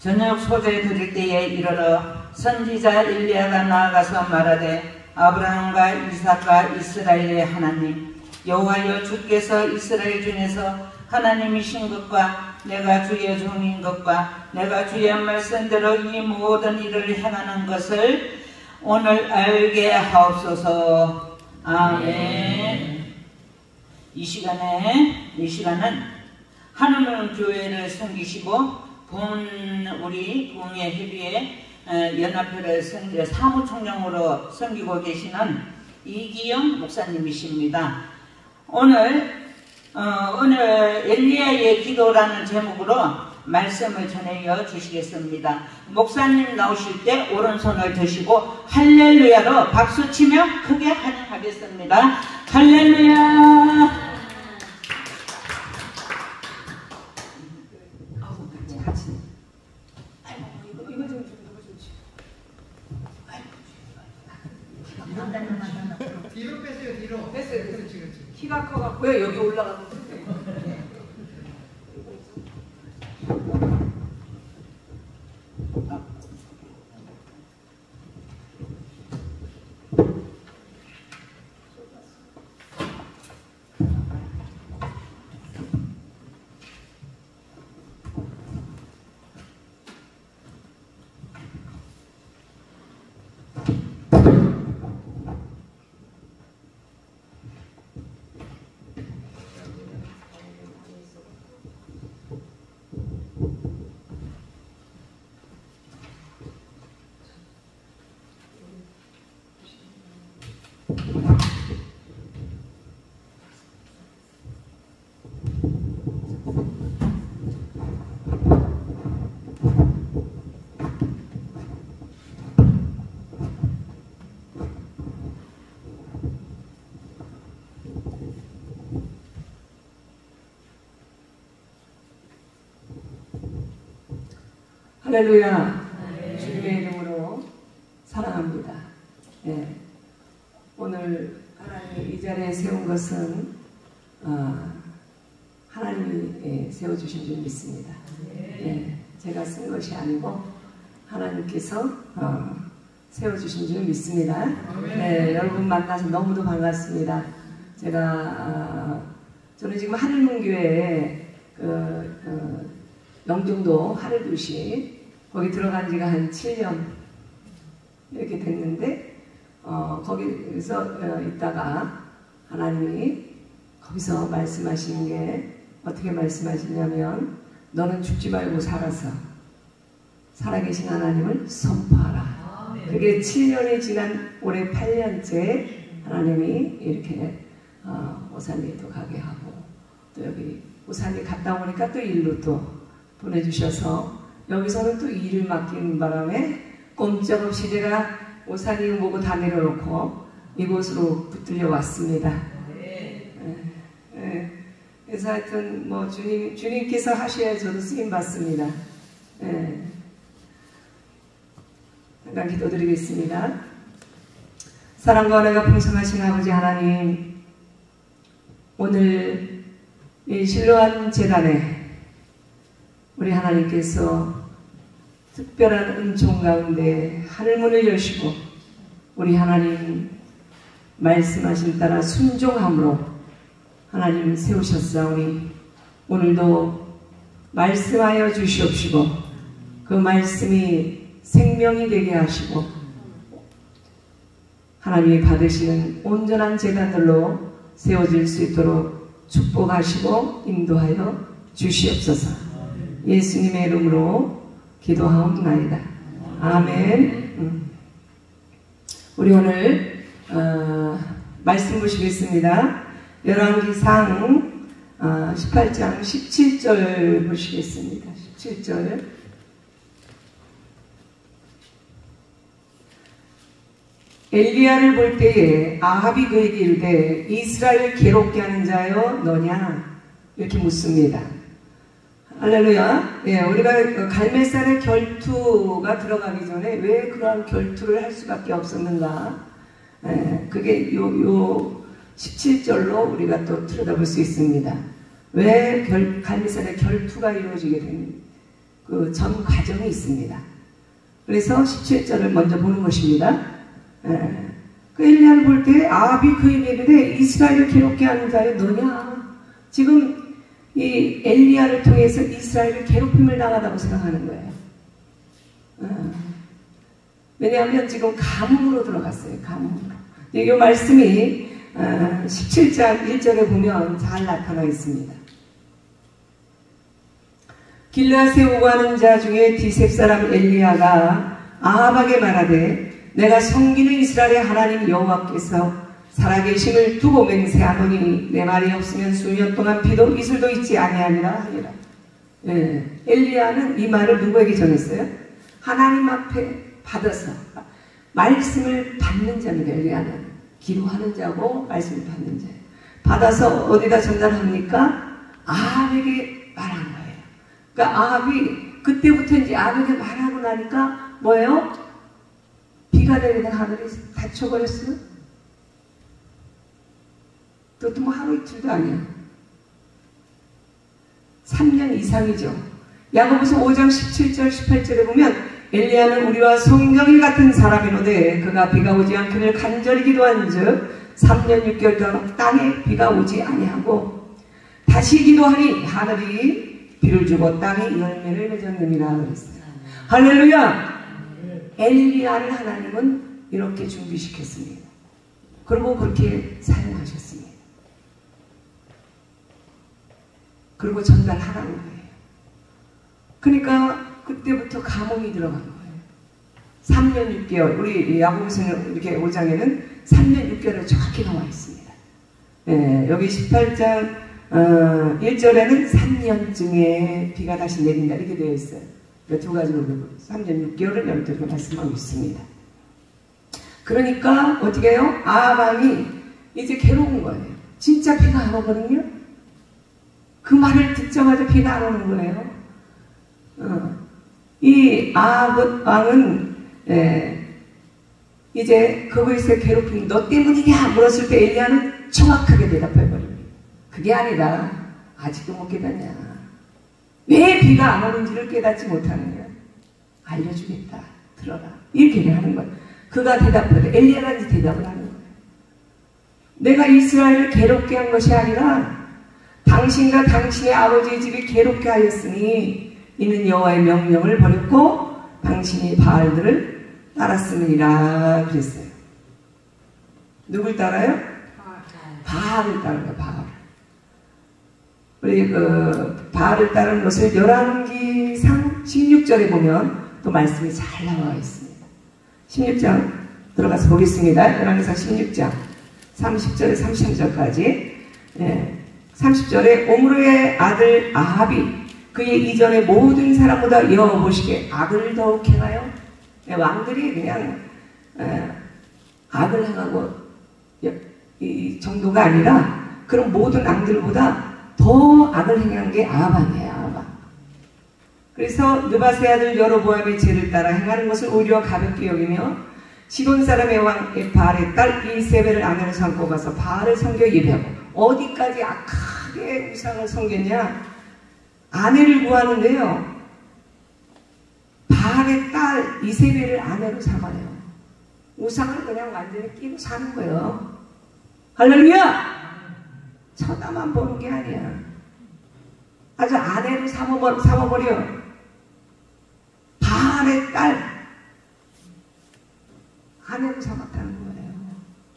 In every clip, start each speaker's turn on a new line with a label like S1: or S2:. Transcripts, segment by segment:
S1: 저녁 소재 드릴 때에 이르러 선지자 엘리야가 나아가서 말하되 아브라함과 이삭과 이스라엘의 하나님 여호와여 주께서 이스라엘 중에서 하나님이신 것과 내가 주의 종인 것과 내가 주의 말씀대로 이 모든 일을 행하는 것을 오늘 알게 하옵소서. 아멘. 이 시간은 하늘문 교회를 섬기시고 우리 부흥의 협의회 연합회를 사무총장으로 섬기고 계시는 이기영 목사님이십니다. 오늘 엘리야의 기도라는 제목으로 말씀을 전해 주시겠습니다. 목사님 나오실 때 오른손을 드시고 할렐루야로 박수치며 크게 환영하겠습니다. 할렐루야.
S2: 뒤로 빼세요. 뒤로.
S3: 됐어요.
S2: 그렇지.
S3: 키가 커갖고 왜 여기 올라가는데? 할렐루야. 주님의 이름으로 사랑합니다. 네. 오늘 하나님이 이 자리에 세운 것은 하나님이 세워주신 줄 믿습니다. 네. 제가 쓴 것이 아니고 하나님께서 세워주신 줄 믿습니다. 네. 여러분 만나서 너무도 반갑습니다. 저는 지금 하늘문교회에 영종도 하늘도시 거기 들어간 지가 한 7년 이렇게 됐는데 거기서 있다가 하나님이 거기서 말씀하시는 게 어떻게 말씀하시냐면 너는 죽지 말고 살아서 살아계신 하나님을 선포하라. 그게 7년이 지난 올해 8년째 하나님이 이렇게 오산리에도 가게 하고 또 여기 오산리 갔다 오니까 또 일로 또 보내주셔서 여기서는 또 일을 맡긴 바람에 꼼짝없이 제가 오산리 뭐고 다 내려놓고 이곳으로 붙들려 왔습니다. 그래서 하여튼 뭐 주님께서 하셔야 저도 쓰임 받습니다. 잠깐 기도드리겠습니다. 사랑과 은혜가 풍성하신 아버지 하나님, 오늘 이 실로암 재단에 우리 하나님께서 특별한 은총 가운데 하늘문을 여시고 우리 하나님 말씀하신 따라 순종함으로 하나님 세우셨사오니 오늘도 말씀하여 주시옵시고 그 말씀이 생명이 되게 하시고 하나님이 받으시는 온전한 제단들로 세워질 수 있도록 축복하시고 인도하여 주시옵소서. 예수님의 이름으로 기도하옵나이다. 아멘. 우리 오늘 말씀 보시겠습니다. 열왕기상 18장 17절 보시겠습니다. 17절. 엘리야를 볼 때에 아합이 그에게 이르되 이스라엘을 괴롭게 하는 자여 너냐? 이렇게 묻습니다. 할렐루야. 예, 우리가 갈멜산의 결투가 들어가기 전에 왜 그러한 결투를 할 수밖에 없었는가? 예, 그게 요 17절로 우리가 또 들여다볼 수 있습니다. 왜 갈멜산의 결투가 이루어지게 그 전 과정이 있습니다. 그래서 17절을 먼저 보는 것입니다. 그 엘리야를 볼 때 아합이 그에게 이르되 이스라엘을 괴롭게 하는 자여 너냐? 지금 이 엘리야를 통해서 이스라엘을 괴롭힘을 당하다고 생각하는 거예요. 왜냐하면 지금 가뭄으로 들어갔어요. 가뭄으로. 이 말씀이 17장 1절에 보면 잘 나타나 있습니다. 길르앗에 오가는 자 중에 디셉 사람 엘리야가 아합에게 말하되 내가 섬기는 이스라엘의 하나님 여호와께서 살아계심을 두고 맹세하노니 내 말이 없으면 수년 동안 비도 이슬도 있지 아니하니라 하니라. 엘리야는 이 말을 누구에게 전했어요? 하나님 앞에 받아서 말씀을 받는 자입니다. 엘리야는 기도하는 자고 말씀을 받는 자예요. 받아서 어디다 전달합니까? 아합에게 말한 거예요. 그러니까 아합이 그때부터 이제 아합에게 말하고 나니까 뭐예요? 비가 내리는 하늘이 닫혀버렸어요. 그것도 뭐 하루 이틀도 아니야. 3년 이상이죠. 야고보서 5장 17절 18절에 보면 엘리야는 우리와 성경이 같은 사람이노되 그가 비가 오지 않기를 간절히 기도한즉 3년 6개월 동안 땅에 비가 오지 아니하고 다시 기도하니 하늘이 비를 주고 땅이 열매를 맺었느니라 그랬어요. 할렐루야! 엘리야를 하나님은 이렇게 준비시켰습니다. 그리고 그렇게 사용하셨습니다. 그리고 전달하라는 거예요. 그러니까 그때부터 가뭄이 들어간 거예요. 3년 6개월. 우리 야고보서는 이렇게 5장에는 3년 6개월을 정확히 나와 있습니다. 여기 18장 1절에는 3년쯤에 비가 다시 내린다 이렇게 되어 있어요. 두 가지로 3년 6개월을 열도록 말씀하고 있습니다. 그러니까 어떻게 해요? 아합이 이제 괴로운 거예요. 진짜 비가 안 오거든요. 그 말을 듣자마자 비가 안 오는 거예요. 이 아합 왕은 이제 거기서 괴롭힘 너 때문이냐 물었을 때 엘리야는 정확하게 대답해버립니다. 그게 아니라 아직도 못 깨닫냐. 왜 비가 안 오는지를 깨닫지 못하느냐. 알려주겠다. 들어라. 이렇게 하는 거예요. 그가 대답을 해. 엘리야가 이제 대답을 하는 거예요. 내가 이스라엘을 괴롭게 한 것이 아니라 당신과 당신의 아버지의 집이 괴롭게 하였으니 이는 여호와의 명령을 버렸고 당신이 바알들을 따랐음이니라 그랬어요. 누굴 따라요? 바알을 따른 거예요. 바알. 우리 바알을 따른 것을 열왕기상 16절에 보면 또 말씀이 잘 나와 있습니다. 16장 들어가서 보겠습니다. 열왕기상 16장 30절에 33절까지 30절에 오므르의 아들 아합이 그의 이전의 모든 사람보다 여호와 보시기에 악을 더욱 행하여 왕들이 그냥 악을 행하고 이 정도가 아니라 그런 모든 왕들보다 더 악을 행한 게 아합 아니에요. 아합. 그래서 느바세 아들 여로보암의 죄를 따라 행하는 것을 오히려 가볍게 여기며 시돈 사람의 왕 바알의 딸 이세벨을 아내로 삼고 가서 바알을 섬겨 예배하고 어디까지 악하게 우상을 섬겼냐. 아내를 구하는데요. 바알의 딸 이세벨을 아내로 삼아요. 우상을 그냥 완전히 끼고 사는 거예요. 할렐루야! 쳐다만 보는 게 아니야. 아주 아내로 삼아버려. 바알의 딸 아내로 삼았다는 거예요.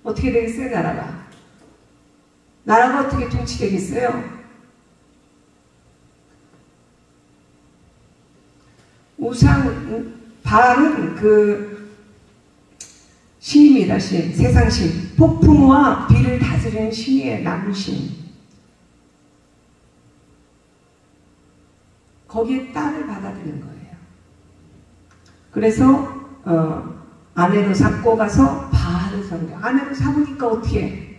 S3: 어떻게 되겠어요, 나라가? 나라가 어떻게 통치되겠어요? 바알은 신입니다, 신. 세상 신. 폭풍과 비를 다스리는 신이에요, 나무 신. 거기에 딸을 받아들인 거예요. 그래서, 아내로 삼고 가서 바알을 섬겨. 아내로 삼으니까 어떻게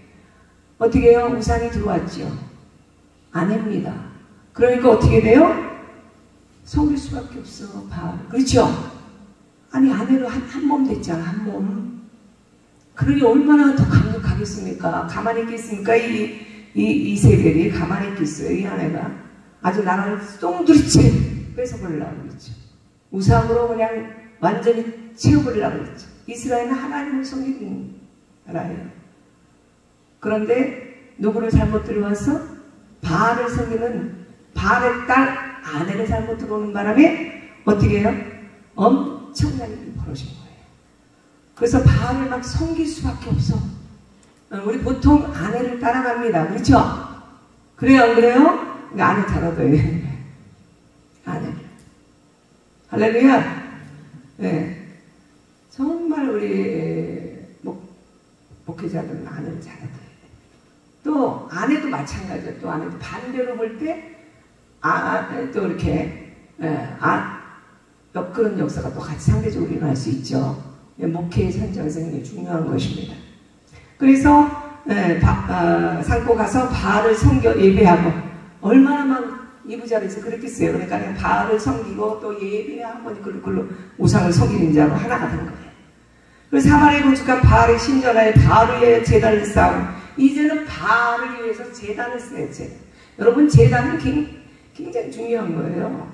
S3: 해요? 우상이 들어왔죠. 아내입니다. 그러니까 어떻게 돼요? 섬길 수밖에 없어. 바알. 그렇죠? 아니 아내로 한 몸 됐잖아. 한 몸. 그러니 얼마나 더 강력하겠습니까? 가만히 있겠습니까? 이세벨이 가만히 있겠어요. 이 아내가 아주 나라를 똥두리째 뺏어버리려고 그랬죠. 우상으로 그냥 완전히 채워버리려고 그랬죠. 이스라엘은 하나님을 섬기는 나라예요. 그런데 누구를 잘못 들어와서 바알을 섬기는 바알의 딸 아내를 잘못 들어오는 바람에 어떻게 해요? 엄청난 일이 벌어진 거예요. 그래서 바알을 막 섬길 수밖에 없어. 우리 보통 아내를 따라갑니다. 그렇죠? 그래요, 안 그래요? 아내 따라둬야 돼. 아내. 할렐루야. 네. 정말 우리 목회자들은 아내를 잘해야 돼. 또 아내도 마찬가지예요. 또 아내도 반대로 볼 때 또 이렇게 그런 역사가 또 같이 상대적으로 일어날 수 있죠. 목회의 현장에서 굉장히 중요한 것입니다. 그래서 산고 가서 바알을 섬겨 예배하고 얼마나 막 이부자리에서 그랬겠어요. 그러니까 그냥 바알을 섬기고 또 예배하고 그걸로 우상을 섬기는 자로 하나가 된 거예요. 그래서 사마리아에 건축한 바알의 신전하에 바알을 위해 제단을 쌓고 이제는 바알을 위해서 제단을 써야 돼. 여러분 제단은 굉장히 중요한 거예요.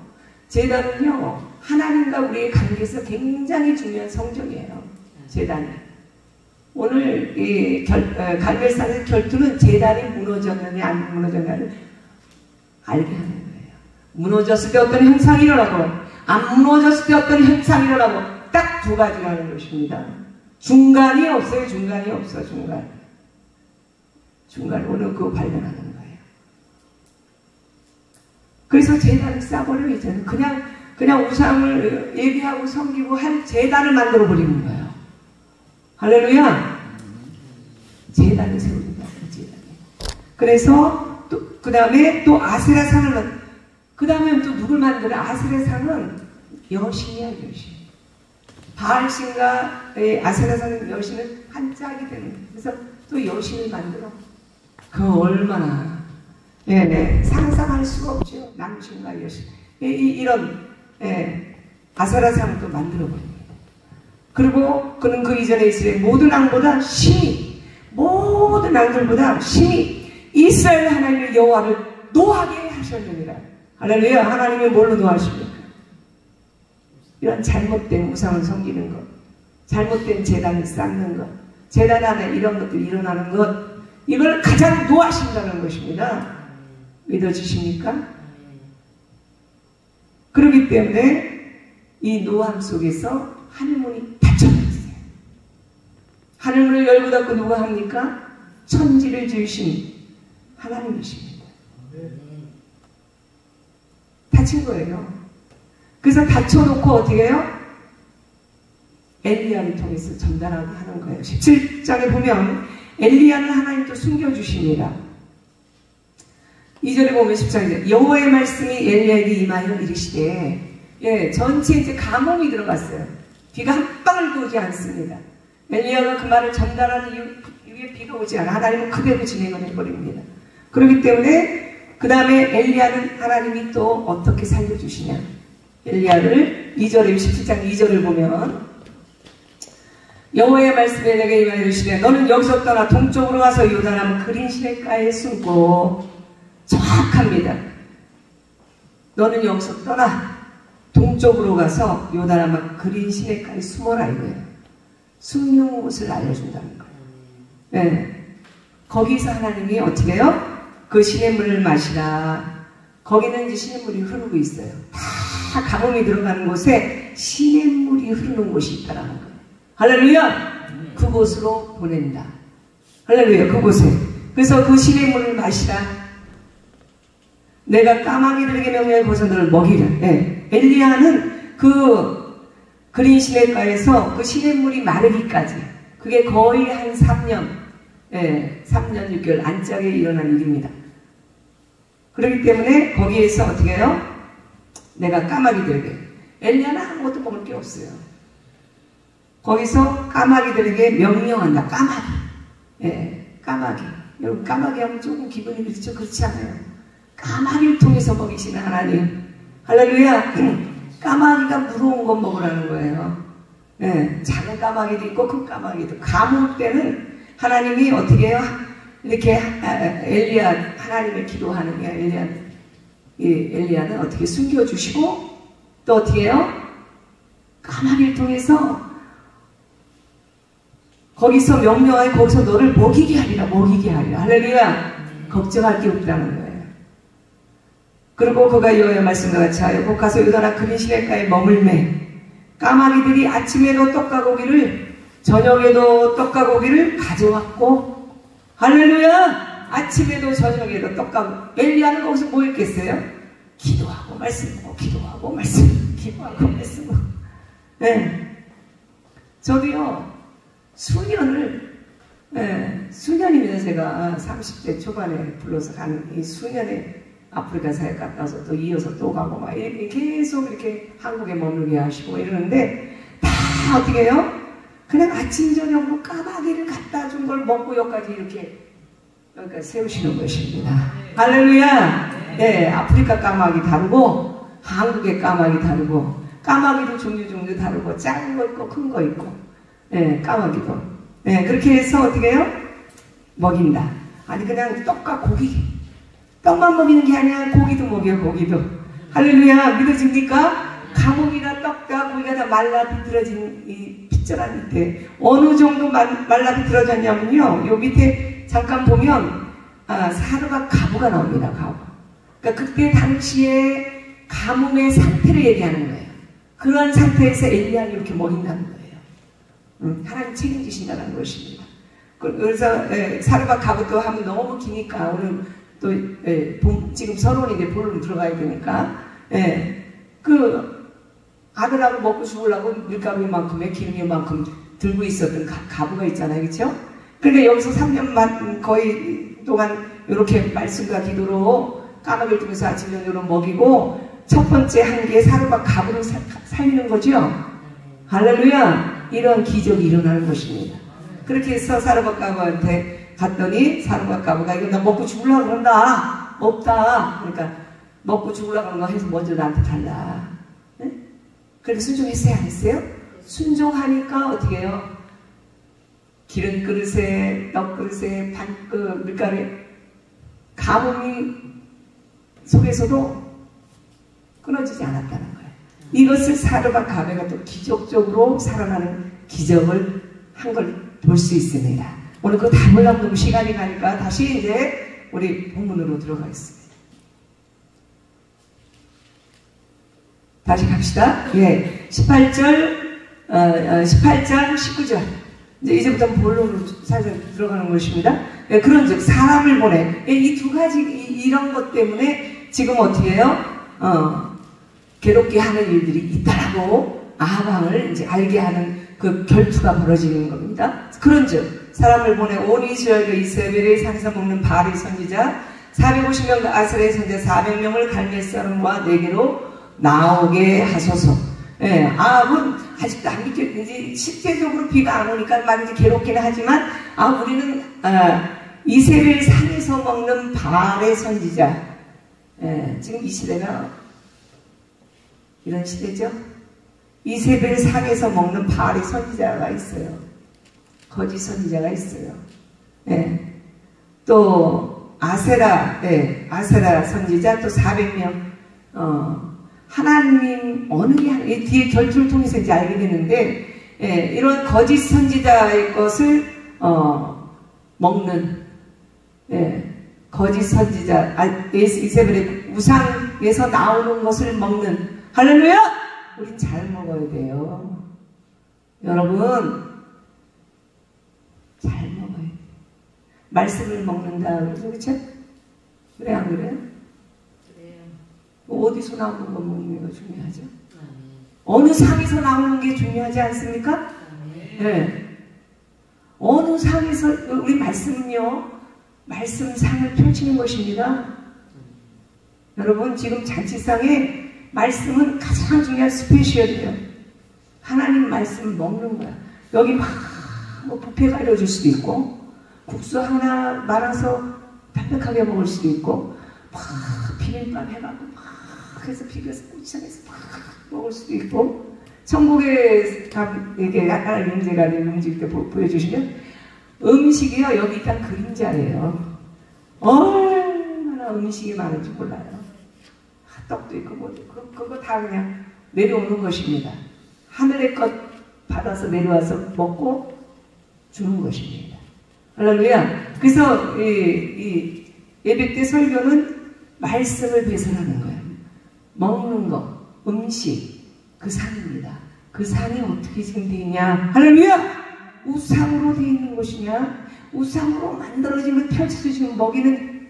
S3: 제단은요 하나님과 우리의 관계에서 굉장히 중요한 성전이에요. 제단이. 오늘 이 갈멜산의 결투는 제단이 무너졌느냐 안 무너졌느냐를 알게 하는 거예요. 무너졌을 때 어떤 현상이 일어나고 안 무너졌을 때 어떤 현상이 일어나고 딱 두 가지라는 것입니다. 중간이 없어요. 중간이 없어. 중간 오늘 그거 발견하는 거예요. 그래서 제단을 싸버려 이제는 그냥 우상을 예배하고 섬기고 할 제단을 만들어 버리는 거예요. 할렐루야. 제단을 세웁니다. 제단이. 그래서 또 그 다음에 또 아세라상을 그 다음에 또 누굴 만들어? 아세라상은 여신이야 여신. 바알신과 아세라상 여신은 한 짝이 되는 거예요. 그래서 또 여신을 만들어. 그 얼마나 상상할 수가 없죠. 남신과 여신 이런 아세라상을 또 만들어 버립니다. 그리고 그는 그 이전에 이스라엘 모든 왕보다 심히 모든 왕들보다 심히 이스라엘 하나님의 여호와를 노하게 하셨느니라. 할렐루야. 하나님이 뭘로 노하십니까? 이런 잘못된 우상을 섬기는 것, 잘못된 제단을 쌓는 것, 제단 안에 이런 것들이 일어나는 것, 이걸 가장 노하신다는 것입니다. 믿어지십니까? 그렇기 때문에 이 노함 속에서 하늘문이 닫혀있어요. 하늘문을 열고 닫고 누가 합니까? 천지를 지으신 하나님이십니다. 닫힌 거예요. 그래서 닫혀놓고 어떻게 해요? 엘리야를 통해서 전달하게 하는 거예요. 17장에 보면 엘리야는 하나님도 숨겨주십니다. 2절에 보면 14절에 여호와의 말씀이 엘리야에게 임하여 이르시되 전체 이제 가뭄이 들어갔어요. 비가 한 방울도 오지 않습니다. 엘리야가 그 말을 전달하는 이후에 비가 오지 않아. 하나님은 그대로 진행을 해버립니다. 그렇기 때문에 그 다음에 엘리야는 하나님이 또 어떻게 살려주시냐. 엘리야를 2절에 17장 2절을 보면 여호와의 말씀에 내게 임하여 이르시되 너는 여기서 떠나 동쪽으로 가서 요단함 그린 시냇가에 숨고 정확합니다. 너는 여기서 떠나 동쪽으로 가서 요단함 그린 시냇가에 숨어라 이거예요. 숨는 곳을 알려준다는 거예요. 네. 거기서 하나님이 어떻게 해요? 그 시냇물을 마시라. 거기는 이제 시냇물이 흐르고 있어요. 다 가뭄이 들어가는 곳에 시냇물이 흐르는 곳이 있다라는 거예요. 할렐루야! 그곳으로 보낸다. 할렐루야! 그곳에. 그래서 그 시냇물을 마시라. 내가 까마귀들에게 명령해 고선들을 먹이라. 엘리야는 그 그린 시냇가에서 그 시냇물이 마르기까지 그게 거의 한 3년 3년 6개월 안짝에 일어난 일입니다. 그렇기 때문에 거기에서 어떻게 해요? 내가 까마귀들에게 엘리야는 아무것도 먹을 게 없어요. 거기서 까마귀들에게 명령한다. 까마귀. 까마귀. 여러분 까마귀 하면 조금 기분이 그렇죠? 그렇지 않아요. 까마귀를 통해서 먹이시는 하나님. 할렐루야. 까마귀가 무서운 거 먹으라는 거예요. 작은 까마귀도 있고 큰 까마귀도. 가뭄 때는 하나님이 어떻게 해요? 이렇게 엘리야 하나님을 기도하는 게 엘리야는 어떻게 숨겨주시고 또 어떻게 해요? 까마귀를 통해서 거기서 명령하여 거기서 너를 먹이게 하리라. 먹이게 하리라. 할렐루야. 걱정할 게 없다는 거예요. 그리고 그가 여호와의 말씀과 같이 하여 곧 가서 유다나 그린 시냇가에 머물매 까마귀들이 아침에도 떡과 고기를 저녁에도 떡과 고기를 가져왔고 할렐루야. 아침에도 저녁에도 떡과 엘리야는 거기서 뭐 했겠어요? 기도하고 말씀하고 기도하고 말씀 기도하고 말씀하고. 네. 저도요 수년이면 제가 30대 초반에 불러서 가는 이 수년에 아프리카 사역 갔다 와서 또 이어서 또 가고 막 이렇게 계속 이렇게 한국에 머물게 하시고 이러는데 다 어떻게 해요? 그냥 아침 저녁으로 까마귀를 갖다 준 걸 먹고 여기까지 이렇게 여기까지 세우시는 것입니다. 할렐루야. 네, 아프리카 까마귀 다르고 한국의 까마귀 다르고 까마귀도 종류 다르고 작은 거 있고 큰 거 있고 네, 까마귀도 네, 그렇게 해서 어떻게 해요? 먹인다. 아니 그냥 떡과 고기 떡만 먹이는 게 아니라 고기도 먹여요. 고기도. 할렐루야. 믿어집니까? 감옥이나 떡과 고기가 다 말라 비틀어진 이 핏절한 밑에 어느 정도 말라 비틀어졌냐면요 요 밑에 잠깐 보면 사르밧 가부가 나옵니다. 가부. 그러니까 그때 당시에 가뭄의 상태를 얘기하는 거예요. 그런 상태에서 엘리야를 이렇게 먹인다는 거예요. 하나님 책임지신다는 것입니다. 그래서 사르밧 가부도 하면 너무 기니까 오늘 또 지금 서론인데 본론 들어가야 되니까 그 아들하고 먹고 죽으려고 밀가루만큼의 기름만큼 들고 있었던 가부가 있잖아요. 그렇죠? 그러니까 여기서 3년 거의 동안 이렇게 말씀과 기도로 까마귀를 통해서 아침 저녁으로 먹이고 첫 번째 한계에 사르밧 가부를 살리는 거죠. 할렐루야. 이런 기적이 일어나는 것입니다. 그렇게 해서 사르밧 가부한테 갔더니 사르밧 가부가 이거 나 먹고 죽으려고 그런다. 없다. 그러니까 먹고 죽으려고 하는 거 해서 먼저 나한테 달라. 네? 그렇게 순종했어요? 안 했어요? 순종하니까 어떻게 해요? 기름 그릇에 떡 그릇에 밀가루에 가뭄이 속에서도 끊어지지 않았다는 거예요. 이것을 사르밧 가부가 또 기적적으로 살아나는 기적을 한 걸 볼 수 있습니다. 오늘 그거 다 보려면 너무 시간이 가니까 다시 이제 우리 본문으로 들어가겠습니다. 다시 갑시다. 예, 18장, 19절. 이제부터 본론으로 살짝 들어가는 것입니다. 예, 그런즉 사람을 보내. 예, 이 두 가지 이런 것 때문에 지금 어떻게 해요? 괴롭게 하는 일들이 있다라고 아합 왕을 이제 알게 하는 그 결투가 벌어지는 겁니다. 그런즉 사람을 보내 온 이스라엘과 이세벨의 산에서 먹는 바알의 선지자 450명 아세라의 선지자 400명을 갈멜 사람과 내게로 나오게 하소서. 예, 아합은 아직도 안 믿겨. 이제 실제적으로 비가 안 오니까 막 이제 괴롭기는 하지만 우리는 이세벨 산에서 먹는 바알의 선지자. 예, 지금 이 시대가 이런 시대죠. 이세벨 산에서 먹는 바알의 선지자가 있어요. 거짓 선지자가 있어요. 네. 또 아세라 선지자 또 400명. 하나님 어느 게 뒤에 결투를 통해서 이제 알게 되는데 이런 거짓 선지자의 것을 먹는 거짓 선지자 이세벨의 우상에서 나오는 것을 먹는 할렐루야! 우린 잘 먹어야 돼요. 여러분 잘 먹어야 돼요. 말씀을 먹는다 그러죠. 그렇죠? 그래 안 그래요? 그래요. 어디서 나오는 거 먹는 거 중요하죠? 어느 상에서 나오는 게 중요하지 않습니까? 네. 어느 상에서 우리 말씀은요 말씀상을 펼치는 것입니다. 여러분 지금 잔치상에 말씀은 가장 중요한 스페셜이에요. 하나님 말씀을 먹는 거야. 여기 막 뷔페가 이루어질 수도 있고 국수 하나 말아서 담백하게 먹을 수도 있고 막 비빔밥 해가지고 막 해서 비벼서 고추장해서 막 먹을 수도 있고 천국에 이게 약간 문제가 되는 음식 때 보여주시면 음식이요 여기 일단 그림자예요. 얼마나 음식이 많은지 몰라요. 떡도 있고 뭐 그거 다 그냥 내려오는 것입니다. 하늘의 것 받아서 내려와서 먹고 주는 것입니다. 할렐루야. 그래서 이 예배 때 설교는 말씀을 배설하는 거예요. 먹는 거, 음식, 그 상입니다. 그 상이 어떻게 지금 되어 있냐? 할렐루야! 우상으로 되어 있는 것이냐? 우상으로 만들어지면 펼쳐서 지금 먹이는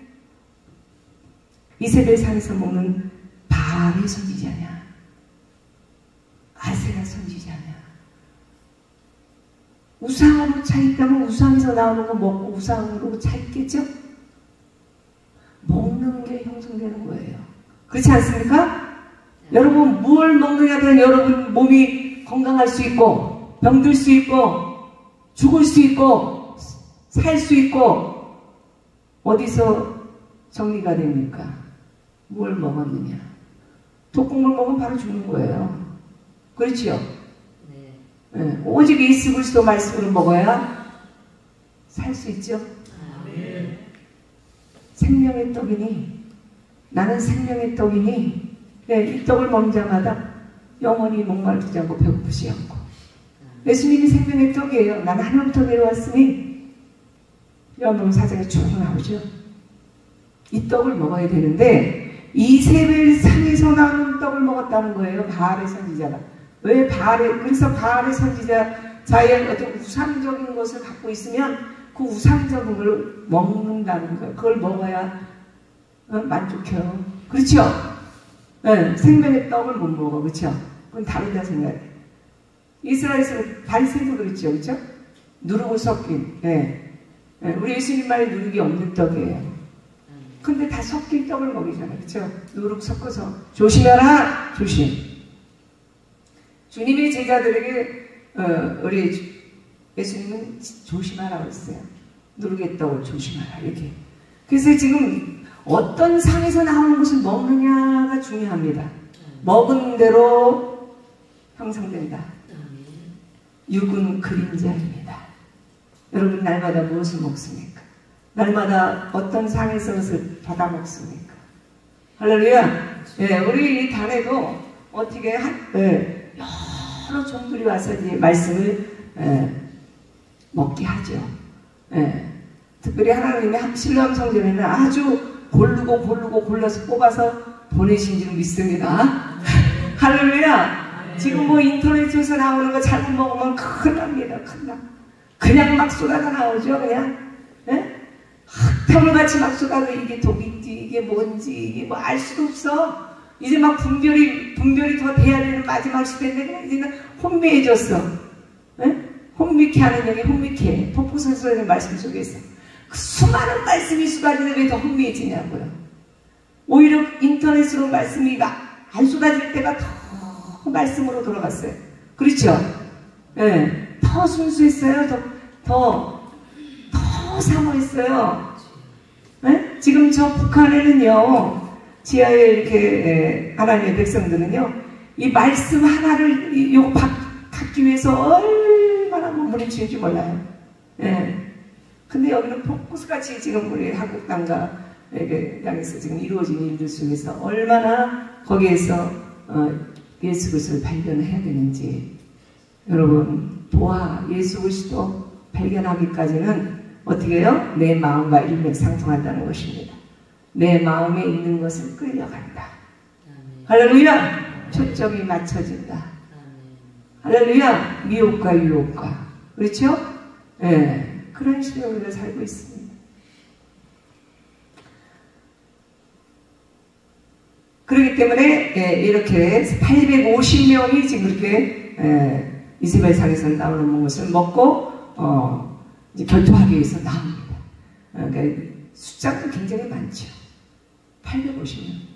S3: 이세벨 상에서 먹는 바알의 선지자냐? 아세라 선지자냐? 우상으로 차있다면 우상에서 나오는 거 먹고 우상으로 차있겠죠? 먹는 게 형성되는 거예요. 그렇지 않습니까? 여러분 무엇을 먹느냐에 따라 여러분 몸이 건강할 수 있고 병들 수 있고 죽을 수 있고 살 수 있고 어디서 정리가 됩니까? 뭘 먹었느냐? 독국물 먹으면 바로 죽는 거예요. 그렇지요? 네. 오직 예수 그리스도 말씀을 먹어야 살 수 있죠? 네. 생명의 떡이니 나는 생명의 떡이니 네, 이 떡을 먹는 자마다 영원히 목마르지 않고 배고프지 않고 예수님이 생명의 떡이에요. 나는 하늘부터 내려왔으니 요한복음 4장에 쭉 나오죠. 이 떡을 먹어야 되는데 이세벨 상에서 나오는 떡을 먹었다는 거예요. 바알의 선지자가. 왜 바알의, 그래서 바알의 선지자 자의 어떤 우상적인 것을 갖고 있으면 그 우상적인 걸 먹는다는 거예요. 그걸 먹어야 만족해요. 그렇죠? 네, 생명의 떡을 못 먹어. 그렇죠? 그건 다르다 생각해. 이스라엘에서 다리새도 그렇죠. 그렇죠? 누르고 섞인. 네. 네, 우리 예수님 말에 누룩이 없는 떡이에요. 근데 다 섞인 떡을 먹이잖아요. 그렇죠? 누룩 섞어서 조심해라. 조심. 주님의 제자들에게 우리 예수님은 조심하라고 했어요. 누룩의 떡을 조심하라. 이렇게. 그래서 지금 어떤 상에서 나오는 것을 먹느냐가 중요합니다. 먹은 대로 형성된다. 육은 그림자입니다. 여러분 날마다 무엇을 먹습니까? 날마다 어떤 상에서 것을 받아 먹습니까? 할렐루야. 예, 우리 이 단에도 어떻게 여러 종들이 와서 이제 말씀을 먹게 하죠. 예. 특별히 하나님의 신령 성전에는 아주 고르고 골라서 뽑아서 보내신 줄 믿습니다. 할렐루야. 지금 뭐 인터넷에서 나오는 거 잘못 먹으면 큰일 납니다. 큰일 나. 그냥 막 쏟아져 나오죠. 그냥. 예? 탕물같이 막 쏟아져. 이게 독인지 이게 뭔지 이게 뭐 알 수도 없어. 이제 막 분별이 더 돼야 되는 마지막 시대인데 그냥 이제는 혼미해졌어. 예? 혼미케 하는 영이 혼미케. 폭포선수의 말씀 속에서 그 수많은 말씀이 쏟아지는데 왜 더 혼미해지냐고요. 오히려 인터넷으로 말씀이 안 쏟아질 때가 더 말씀으로 돌아갔어요. 그렇죠? 예. 더 순수했어요. 더 사모했어요. 예? 지금 저 북한에는요, 지하에 이렇게 하나님의 백성들은요, 이 말씀 하나를 요거 갖기 위해서 얼마나 몸부림치는지 몰라요. 예. 근데 여기는 폭포수같이 지금 우리 한국 땅과 양에서 지금 이루어진 일들 속에서 얼마나 거기에서 예수 그리스도를 발견해야 되는지 여러분 보아 예수 그리스도 발견하기까지는 어떻게 해요? 내 마음과 일맥상통한다는 것입니다. 내 마음에 있는 것을 끌려간다. 할렐루야! 초점이 맞춰진다. 할렐루야! 미혹과 유혹과 그렇죠? 예. 그런 시대에 우리가 살고 있습니다. 그렇기 때문에 이렇게 850명이 지금 그렇게 이스라엘 상에서 나오는 것을 먹고 이제 결투하기 위해서 나옵니다. 그러니까 숫자가 굉장히 많죠. 850명.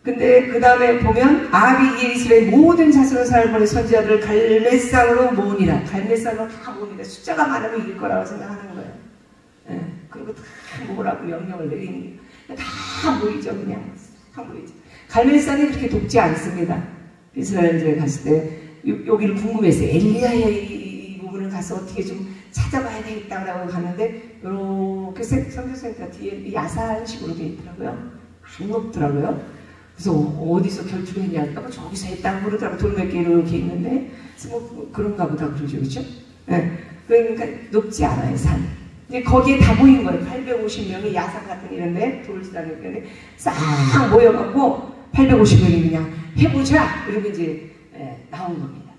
S3: 근데 그 다음에 보면 아합이 이스라엘 모든 자손을 살보는 선지자들을 갈멜산으로 모으니라. 갈멜산으로 다 모읍니다. 숫자가 많으면 이길 거라고 생각하는 거예요. 예, 그리고 다 모으라고 명령을 내리니 다 모이죠. 그냥 다 모이죠. 갈멜산이 그렇게 높지 않습니다. 이스라엘에 갔을 때 여기를 궁금했어요. 엘리야의 이 부분을 가서 어떻게 좀 찾아봐야 되겠다고 갔는데 이렇게 선교센터 뒤에 야산식으로 되어 있더라고요. 안 높더라고요. 그래서 어디서 결투를 했냐? 뭐 저기서 했다고 그러더라고. 돌 몇 개 이렇게 있는데, 그래서 뭐 그런가 보다 그러죠, 그렇죠? 네. 그러니까 높지 않아요, 산이. 이제 거기에 다 모인 거예요. 850명이 야산 같은 이런데 돌산에 싹 모여갖고 850명이 그냥 해보자. 그리고 이제 나온 겁니다.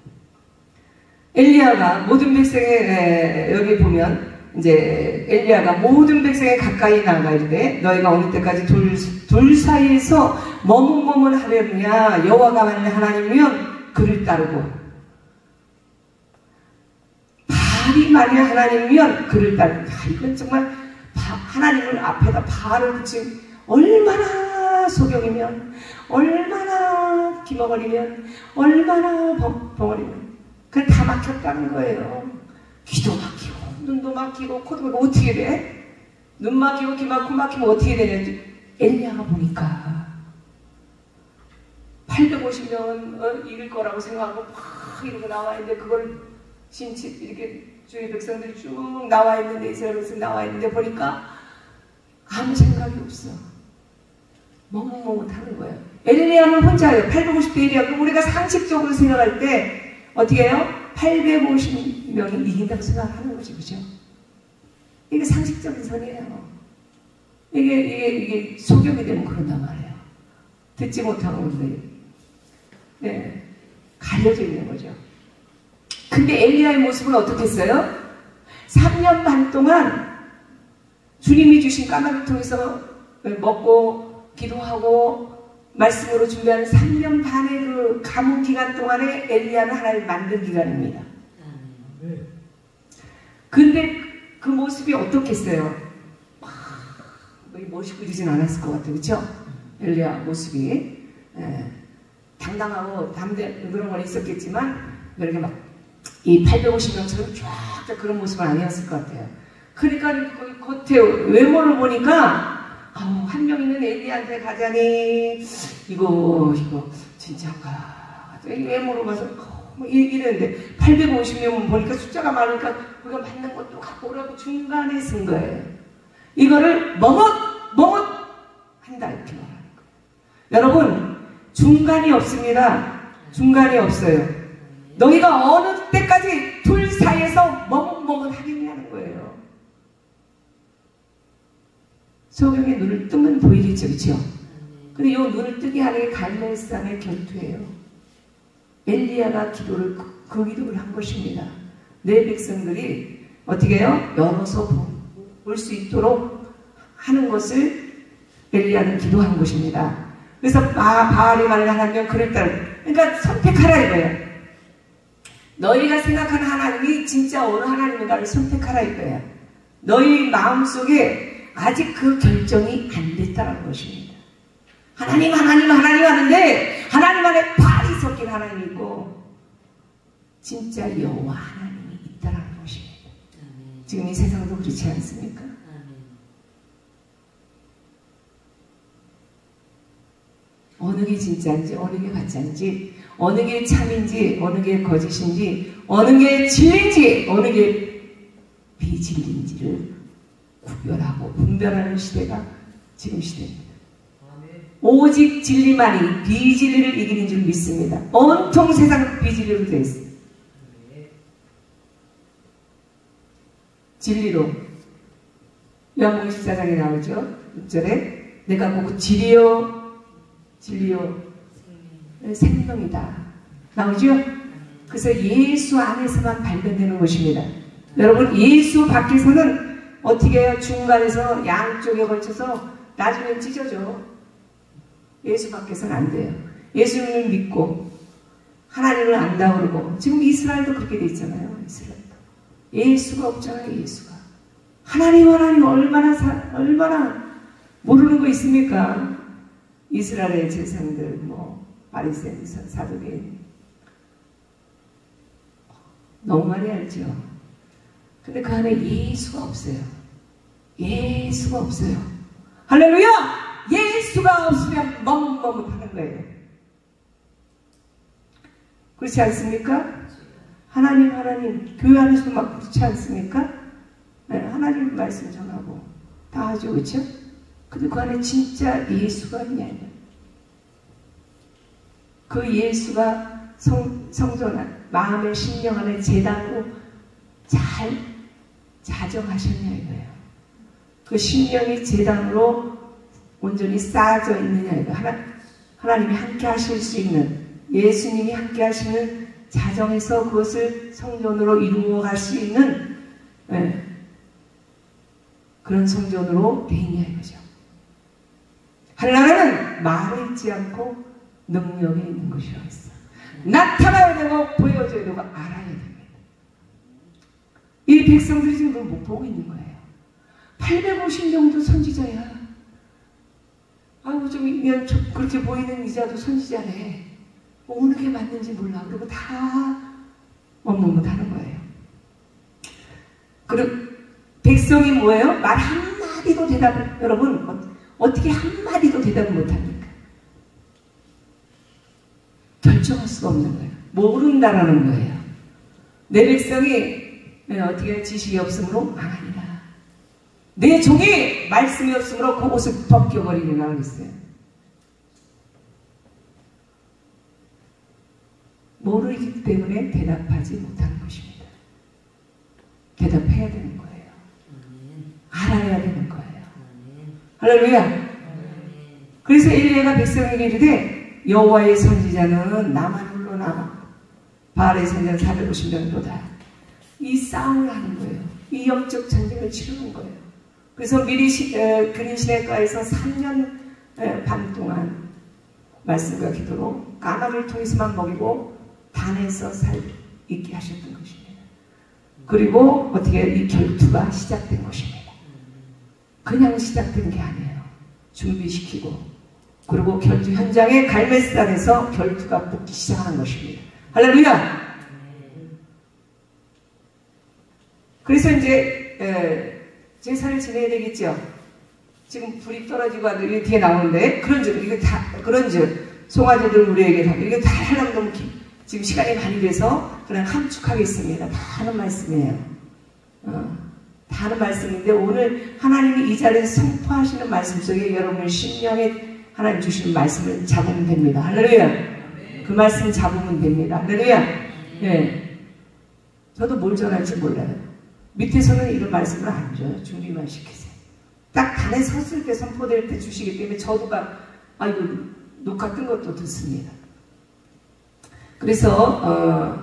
S3: 엘리야가 모든 백성의 여기 보면 이제 엘리야가 모든 백성에 가까이 나아가 이르되 너희가 어느 때까지 둘 사이에서 머뭇머뭇하려느냐 여호와가 만일 하나님이면 그를 따르고 바알이 만일 하나님이면 그를 따르고 이건 정말 하나님을 앞에다 바알을 붙인 얼마나 소경이면 얼마나 기머거리면 얼마나 벙어리면 그게 다 막혔다는 거예요. 귀도 막히고 눈도 막히고 코도 막히고 어떻게 돼? 눈 막히고 귀 막히고 막히면 어떻게 되냐. 엘리야가 보니까 850명은 이길 거라고 생각하고 막 이러고 나와 있는데 그걸 진치 이렇게 주의 백성들이 쭉 나와 있는데 이스라엘 백성 나와 있는데 보니까 아무 생각이 없어. 멍멍하는 거예요. 엘리야는 혼자예요. 850대 1이야. 그럼 우리가 상식적으로 생각할 때 어떻게 해요? 850명이 이긴다고 생각하는 거죠. 그죠? 이게 상식적인 선이에요. 이게 소경이 되면 그런단 말이에요. 듣지 못하는 분들이. 네. 가려져 있는 거죠. 근데 엘리야의 모습은 어떻겠어요? 3년 반 동안 주님이 주신 까마귀 통해서 먹고 기도하고 말씀으로 준비하는 3년 반의 그 가뭄 기간 동안에 엘리야는 하나님을 만든 기간입니다. 근데 그 모습이 어떻겠어요? 멋있고 이러진 않았을 것 같아요. 그렇죠? 엘리야 모습이 당당하고 담대 그런 건 있었겠지만 이렇게 막 이 850명처럼 쫙 그런 모습은 아니었을 것 같아요. 그러니까 그 겉에 외모를 보니까 한 명 있는 엘리야한테 가자니 이거 진짜인가 외모로 봐서 이랬는데 850명 보니까 숫자가 많으니까 그거 맞는 것도 갖고 오라고 중간에 쓴 거예요. 이거를 머뭇 한다 이렇게 말하는 거예요. 여러분 중간이 없습니다. 중간이 없어요. 너희가 어느 때까지 둘 사이에서 머뭇머뭇 하겠냐는 거예요. 소경의 눈을 뜨면 보이겠죠, 그렇죠? 근데 이 눈을 뜨게 하는 게 갈멜산의 결투예요. 엘리야가 기도를 그 기도를 한 것입니다. 내 백성들이 어떻게 해요? 열어서 볼 수 있도록 하는 것을 엘리야는 기도한 것입니다. 그래서 바알이 말을 하나면 그를 따라 그러니까 선택하라 이거예요. 너희가 생각하는 하나님이 진짜 어느 하나님인가를 선택하라 이거예요. 너희 마음속에 아직 그 결정이 안 됐다는 것입니다. 하나님 하는데 하나님 안에 바알이 섞인 하나님이 있고 진짜 여호와 하나님이 있다는 것입니다. 지금 이 세상도 그렇지 않습니까? 어느 게 진짜인지 어느 게 가짜인지 어느 게 참인지 어느 게 거짓인지 어느 게 진리인지 어느 게 비진리인지를 구별하고 분별하는 시대가 지금 시대입니다. 오직 진리만이 비진리를 이기는 줄 믿습니다. 온통 세상은 비진리로 되어 있습니다. 진리로 요한복음 14장에 나오죠. 6절에 내가 보고 진리요 생명이다 나오죠. 그래서 예수 안에서만 발견되는 것입니다. 여러분 예수 밖에서는 어떻게 해요? 중간에서 양쪽에 걸쳐서 나중에 찢어져. 예수 밖에서는 안 돼요. 예수님을 믿고 하나님을 안다 그러고 지금 이스라엘도 그렇게 돼 있잖아요. 이스라엘도 예수가 없잖아요. 예수가 하나님 얼마나 모르는 거 있습니까? 이스라엘의 제사장들 바리새인 사두개인 너무 많이 알죠. 근데 그 안에 예수가 없어요. 예수가 없어요. 할렐루야! 예수가 없으면 머뭇머뭇하는 거예요. 그렇지 않습니까? 하나님 교회 안에서도 막 그렇지 않습니까? 네, 하나님 말씀 전하고 다 하죠. 그렇죠? 근데 그 안에 진짜 예수가 있냐면 그 예수가 성전 마음의 심령 안에 제단으로 잘 자정하셨냐 이거예요. 그 심령이 제단으로 온전히 쌓아져 있느냐 이거. 하나님이 함께 하실 수 있는, 예수님이 함께 하시는 자정에서 그것을 성전으로 이루어 갈 수 있는 그런 성전으로 돼 있냐 이거죠. 하나님은 말을 잊지 않고 능력이 있는 것이라고 했어. 나타나야 되고 보여줘야 되고 알아야 됩니다. 이 백성들이 지금 그걸 못 보고 있는 거예요. 850명도 선지자야. 아우 좀 그렇게 보이는 이자도 선지자래. 어느 게 맞는지 몰라. 그리고 다 못하는 거예요. 그리고 백성이 뭐예요? 말 한마디도 대답을, 여러분 어떻게 한마디도 대답을 못합니까? 결정할 수가 없는 거예요. 모른다라는 거예요. 내 백성이 어떻게 지식이 없으므로 망하니라. 내 종이 말씀이 없으므로 그 옷을 벗겨버리리라 그랬어요. 모르기 때문에 대답하지 못하는 것입니다. 대답해야 되는 거예요. 알아야 되는 거예요. 할렐루야. 그래서 엘리야가 백성에게 이르되 여호와의 선지자는 나만 홀로 남아 바알의 선지자는 450명이로다. 이 싸움을 하는 거예요. 이 영적 전쟁을 치르는 거예요. 그래서 미리 그린 시내가에서 3년 반 동안 말씀과 기도로 까마를 통해서만 먹이고 단에서 살 있게 하셨던 것입니다. 그리고 어떻게 이 결투가 시작된 것입니다. 그냥 시작된 게 아니에요. 준비시키고 그리고 결투 현장에 갈메스단에서 결투가 붙기 시작한 것입니다. 할렐루야! 그래서 이제 제사를 지내야 되겠죠. 지금 불이 떨어지고 이게 뒤에 나오는데 그런즉 이거 다 그런즉 송아지들 우리에게 다 이거 다 하려면 너무 지금 시간이 많이 돼서 그냥 함축하겠습니다. 다 하는 말씀이에요. 다 하는 말씀인데 오늘 하나님이 이 자리에서 선포하시는 말씀 속에 여러분의 심령에 하나님 주시는 말씀을 잡으면 됩니다. 할렐루야. 그 말씀 잡으면 됩니다. 할렐루야. 네. 저도 뭘 전할지 몰라요. 밑에서는 이런 말씀을 안 줘요. 준비만 시키세요. 딱 단에 섰을 때 선포될 때 주시기 때문에 저도 이거 녹화 뜬 것도 듣습니다. 그래서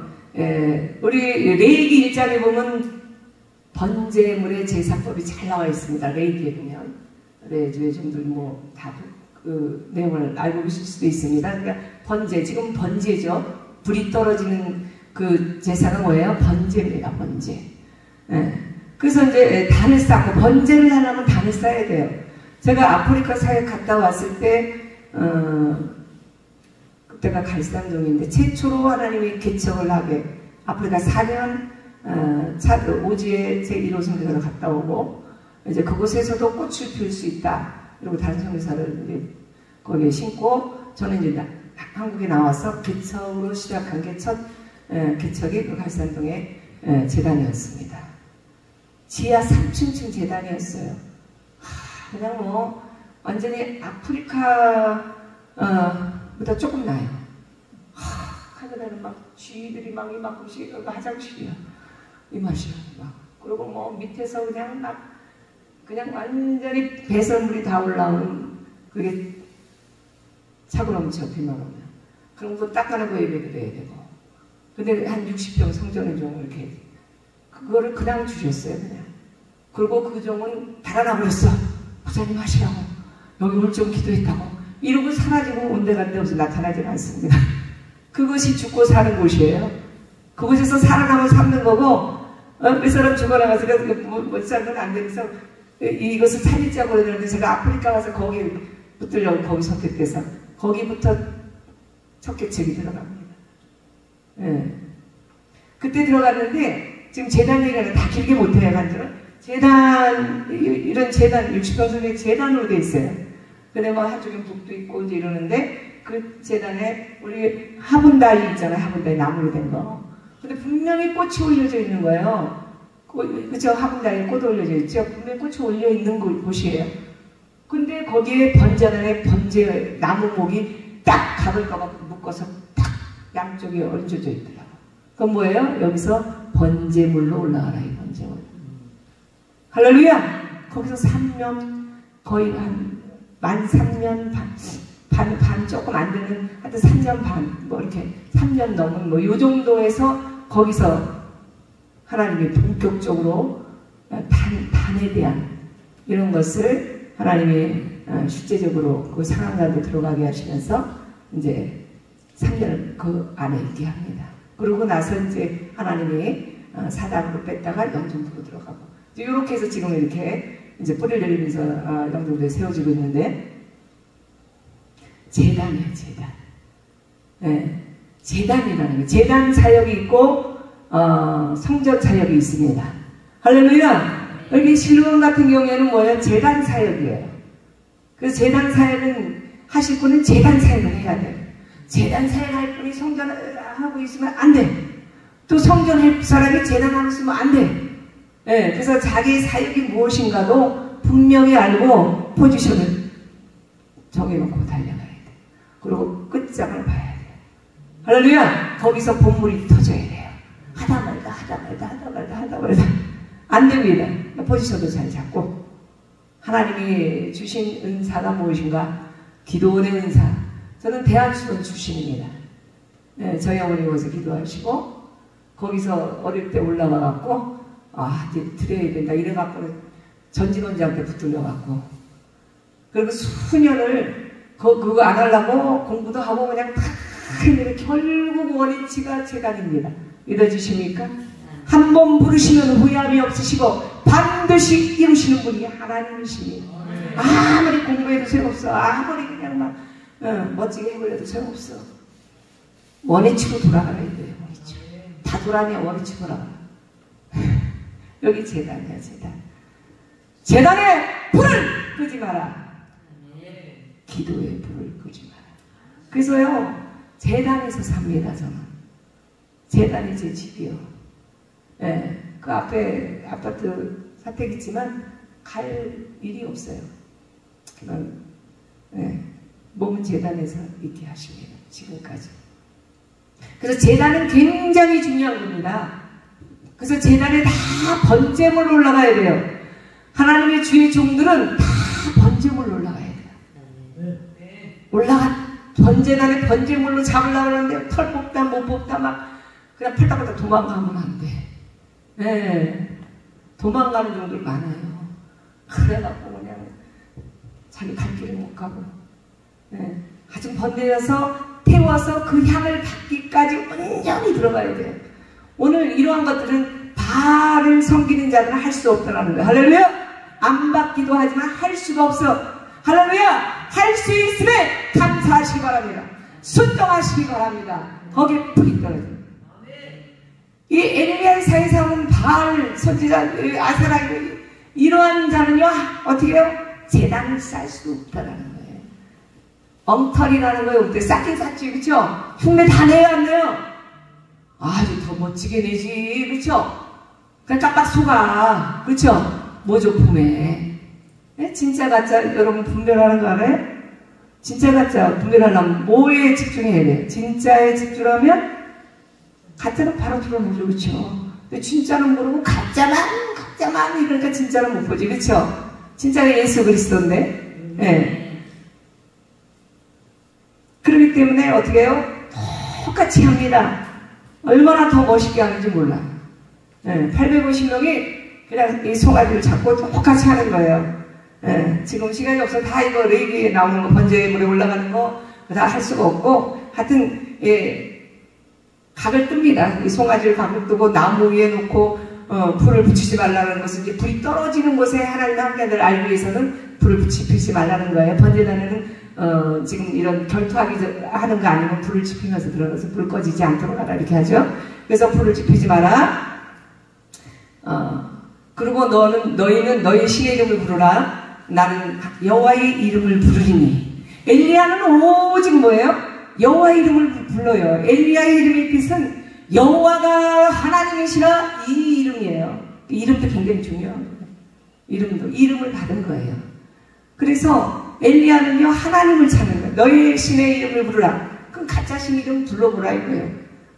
S3: 우리 레위기 1장에 보면 번제물의 제사법이 잘 나와 있습니다. 레위기에 보면 요즘들 뭐 다 그 내용을 알고 계실 수도 있습니다. 그러니까 번제, 지금 번제죠. 불이 떨어지는 그 제사가 뭐예요? 번제입니다. 번제. 그래서 이제 단을 쌓고 번제를 하려면 단을 쌓아야 돼요. 제가 아프리카 사회 갔다 왔을 때 그때가 갈산종인데 최초로 하나님이 개척을 하게 아프리카 4년 오지에 제1호선교사로 갔다 오고 이제 그곳에서도 꽃을 피울 수 있다. 그리고 다른 선교사를 이제 거기에 심고 저는 이제 한국에 나와서 개척으로 시작한 게 첫 개척이 그 갈산동의 재단이었습니다. 지하 3층 재단이었어요. 그냥 뭐 완전히 아프리카 보다 조금 나요. 하늘에는 막 쥐들이 막 이만큼씩 화장실이야. 이 맛이야. 막. 그리고 뭐 밑에서 그냥 완전히 배설물이 다 올라오는 그게 차고 넘쳐 비만 오면. 그런 거 닦아내고 예배도 해야 되고. 근데 한 60평 성전의 종을 이렇게 그거를 그냥 주셨어요. 그냥. 그리고 그 종은 달아나 버렸어. 부자님 하시라고. 여기 올 좀 기도했다고. 이러고 사라지고 온데간데 없이 나타나지 않습니다. 그것이 죽고 사는 곳이에요. 그곳에서 살아가면 삼는 거고 그 사람 죽어나가서 못 살면 안 되면서 이것을 살리자고 그러는데 제가 아프리카 가서 거기 붙들려고 거기 선택돼서 거기부터 첫 개척이 들어갑니다. 그때 들어갔는데 지금 재단이라는 다 길게 못해요. 간절은 재단 이런 재단 60평 속에 재단으로 돼 있어요. 근데 뭐 한쪽에 북도 있고 이제 이러는데 그 재단에 우리 화분다리 있잖아요. 화분다리 나무로 된 거. 근데 분명히 꽃이 올려져 있는 거예요. 그죠? 화분다리에 꽃 올려져 있죠. 분명히 꽃이 올려 있는 곳이에요. 근데 거기에 번제단에 번제 나무목이 딱 각을 묶어서 딱 양쪽에 얹어져 있더라고. 그건 뭐예요? 여기서 번제물로 올라가라, 이 번제물. 할렐루야! 거기서 3년, 거의 만 3년 반 조금 안 되는, 하여튼 3년 반, 뭐 이렇게 3년 넘은 뭐 요 정도에서 거기서 하나님이 본격적으로 단에 대한 이런 것을 하나님이 실제적으로 그 상황 가운데 들어가게 하시면서 이제 3년을 그 안에 있게 합니다. 그러고 나서 이제 하나님이 사단으로 뺐다가 영종도로 들어가고, 이렇게 해서 지금 이렇게 이제 뿌리를 내리면서 영종도에 세워지고 있는데, 제단이에요, 제단. 네, 제단이라는 거예요. 제단 사역이 있고 성전 사역이 있습니다. 할렐루야! 여기 실로암 같은 경우에는 뭐예요? 제단 사역이에요. 그래서 제단 사역은 하실 분은 제단 사역을 해야 돼요. 제단 사역할 분이 성전을 하고 있으면 안 돼. 또 성전할 사람이 제단하고 있으면 안 돼. 네, 그래서 자기의 사역이 무엇인가도 분명히 알고 포지션을 정해놓고 달려가야 돼. 그리고 끝장을 봐야 돼. 할렐루야! 거기서 본물이 터져야 돼요. 하다 말다 안 됩니다. 포지션도 잘 잡고, 하나님이 주신 은사가 무엇인가? 기도원의 은사. 저는 대한수원 출신입니다. 네, 저희 어머니 거기서 기도하시고, 거기서 어릴 때 올라가갖고, 이제 드려야 된다 이래갖고 전진원장한테 붙들려갖고, 그리고 수년을 그거 안 하려고 공부도 하고 그냥 다 했는데 결국 원위치가 재단입니다. 믿어주십니까? 한 번 부르시면 후회함이 없으시고 반드시 이루시는 분이 하나님이십니다. 아무리 공부해도 소용없어. 아무리 그냥 막 멋지게 해보려도 소용없어. 원위치로 돌아가야 돼요. 원위치. 다 돌아가면 원위치로 돌아가. 여기 재단이야, 재단. 재단에 불을 끄지 마라. 기도에 불을 끄지 마라. 그래서요, 재단에서 삽니다, 저는. 재단이 제 집이요. 예, 그 앞에 아파트 사택이지만 갈 일이 없어요. 그냥, 몸은 재단에서 있게 하십니다. 지금까지. 그래서 재단은 굉장히 중요한 겁니다. 그래서 재단에 다 번제물로 올라가야 돼요. 하나님의 주의 종들은 다 번제물로 올라가야 돼요. 번제단에 번제물로 잡으려고 하는데 털 뽑다 못 뽑다 막 그냥 팔다팔다 도망가면 안 돼. 네, 도망가는 종들 많아요. 그래갖고 그냥 자기 갈 길을 못 가고, 아주 번뇌여서 태워서 그 향을 받기까지 온전히 들어가야 돼요. 오늘 이러한 것들은 바알을 섬기는 자들은 할 수 없다는 거예요. 할렐루야! 안 받기도 하지만 할 수가 없어. 할렐루야! 할 수 있음에 감사하시기 바랍니다. 순종하시기 바랍니다. 거기에 불이 떨어져요. 이 엘리야의 사회상은 바알 선지자 아세라 이러한 자는요 어떻게 해요? 재단을 쌓을 수 없다라는 거예요. 엉터리라는 거예요. 그때 쌓긴 쌓지, 그쵸? 흉내 다 내야 안 돼요. 아주 더 멋지게 내지, 그쵸? 그냥 깜빡 속아, 그쵸? 모조품에. 진짜 가짜 여러분 분별하는 거 알아요? 진짜 가짜 분별하려면 뭐에 집중해야 돼요? 진짜에 집중하면 가짜는 바로 드러나죠, 그쵸? 근데 진짜는 모르고 가짜만 이러니까 진짜는 못 보지, 그쵸? 진짜가 예수 그리스도인데, 네. 그렇기 때문에 어떻게 해요? 똑같이 합니다. 얼마나 더 멋있게 하는지 몰라. 850명이 그냥 이 송아지를 잡고 똑같이 하는 거예요. 지금 시간이 없어 다 이거 레이기에 나오는 거, 번제물에 올라가는 거 다 할 수가 없고, 하여튼 각을 뜹니다. 이 송아지를 각을 뜨고 나무 위에 놓고 불을 붙이지 말라는 것은 이제 불이 떨어지는 곳에 하나님의 함께를 알기 위해서는 불을 붙이지 말라는 거예요. 번제단에는 지금 이런 결투하기 하는 거 아니면 불을 지피면서 들어가서 불 꺼지지 않도록 하라 이렇게 하죠. 그래서 불을 지피지 마라. 그리고 너희는 너희 신의 이름을 부르라. 나는 여호와의 이름을 부르리니. 엘리야는 오직 뭐예요? 여호와의 이름을 불러요. 엘리야의 이름의 뜻은 여호와가 하나님이시라 이 이름이에요. 이름도 굉장히 중요한 거예요. 이름을 받은 거예요. 그래서 엘리야는요 하나님을 찾는 거예요. 너희 신의 이름을 부르라. 그럼 가짜 신 이름 불러보라 이거예요.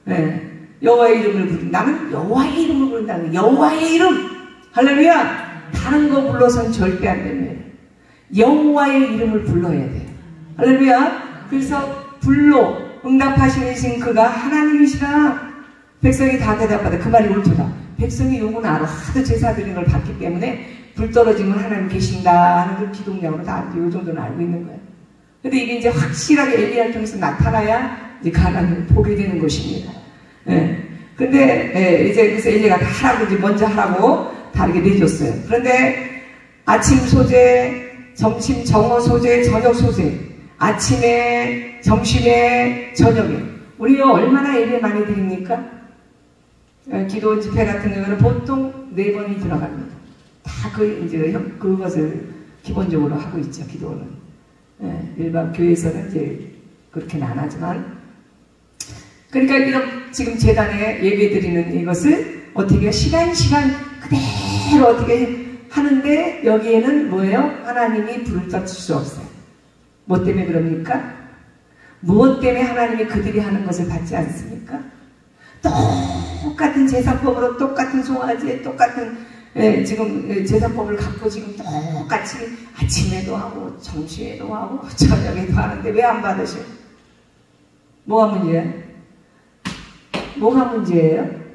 S3: 예. 여호와의 이름을 부른다. 나는 여호와의 이름을 부른다. 여호와의 이름. 할렐루야. 다른 거 불러서는 절대 안 됩니다. 여호와의 이름을 불러야 돼요. 할렐루야. 그래서 불로 응답하시는 그가 하나님이시라. 백성이 다 대답하다. 그 말이 옳도다. 백성이 욕은 알아. 하도 제사 드리는 걸 봤기 때문에 불 떨어지면 하나님 계신다 하는 걸 기독량으로 다 이 정도는 알고 있는 거예요. 근데 이게 이제 확실하게 엘리야를 통해서 나타나야 이제 가나안을 보게 되는 것입니다. 예. 근데 예, 이제 그래서 엘리야가 다 하라고 이제 먼저 하라고 다르게 내줬어요. 그런데 아침 소재, 점심 정오 소재, 저녁 소재, 아침에, 점심에, 저녁에 우리 얼마나 예배 많이 드립니까? 기도원 집회 같은 경우는 보통 4번이 들어갑니다. 다 이제 그것을 기본적으로 하고 있죠. 기도원은 일반 교회에서는 이제 그렇게는 안 하지만, 그러니까 이런 지금 재단에 예배 드리는 이것을 어떻게 시간 그대로 어떻게 하는데 여기에는 뭐예요? 하나님이 불을 떨칠 수 없어요. 뭐 때문에 그럽니까? 무엇 때문에 하나님이 그들이 하는 것을 받지 않습니까? 똑같은 제사법으로 똑같은 송아지에 똑같은 지금 제사법을 갖고 지금 똑같이 아침에도 하고 점심에도 하고 저녁에도 하는데 왜 안 받으셔요? 뭐가 문제야? 뭐가 문제예요?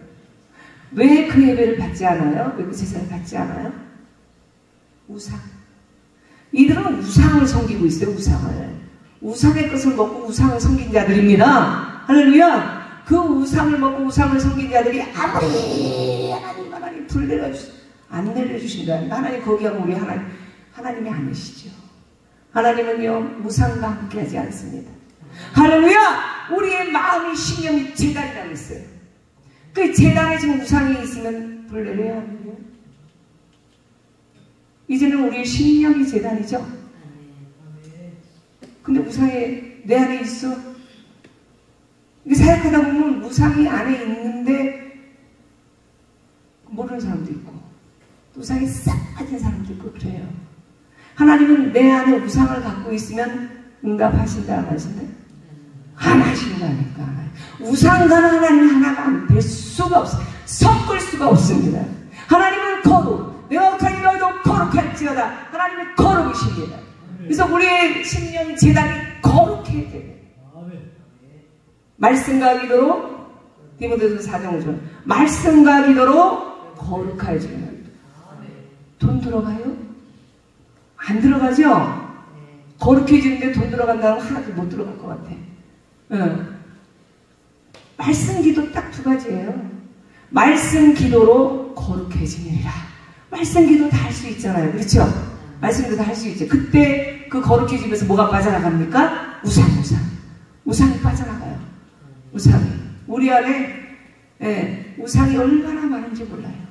S3: 왜 그 예배를 받지 않아요? 왜 그 제사를 받지 않아요? 우상. 이들은 우상을 섬기고 있어요. 우상의 것을 먹고 우상을 섬긴 자들입니다. 할렐루야. 그 우상을 먹고 우상을 섬긴 자들이 아무리 하나님 불 안 내려주신다. 하나님 거기하고 우리 하나님이 아니시죠. 하나님은요 우상과 함께하지 않습니다. 할렐루야. 우리의 마음이 신념이 제단이라고 했어요. 그 제단에 지금 우상이 있으면 불 내려야 하는데요. 이제는 우리의 신념이 제단이죠. 근데 우상이 내 안에 있어. 사역하다 보면 우상이 안에 있는데 모르는 사람도 있고 우상이 싹 빠진 사람도 있고 그래요. 하나님은 내 안에 우상을 갖고 있으면 응답하신다 안 하신다? 안 하신다니까. 우상과는 하나님 하나가 안 될 수가 없어요. 섞을 수가 없습니다. 하나님은 거룩, 명확하게 너희도 거룩할지어다. 하나님은 거룩이십니다. 그래서 우리의 신령 제단이 거룩해야 돼요. 말씀과 기도로, 디모데전서 4장 5절, 말씀과 기도로 거룩해지는. 돈 들어가요? 안 들어가죠? 거룩해지는데 돈 들어간다면 하나도 못 들어갈 것 같아. 말씀 기도 딱 2가지예요. 말씀 기도로 거룩해지느니라. 말씀 기도 다 할 수 있잖아요. 그렇죠? 말씀 기도 다 할 수 있죠. 그때 그 거룩해지면서 뭐가 빠져나갑니까? 우상이 빠져나가요. 우상이. 우리 안에 우상이 얼마나 많은지 몰라요.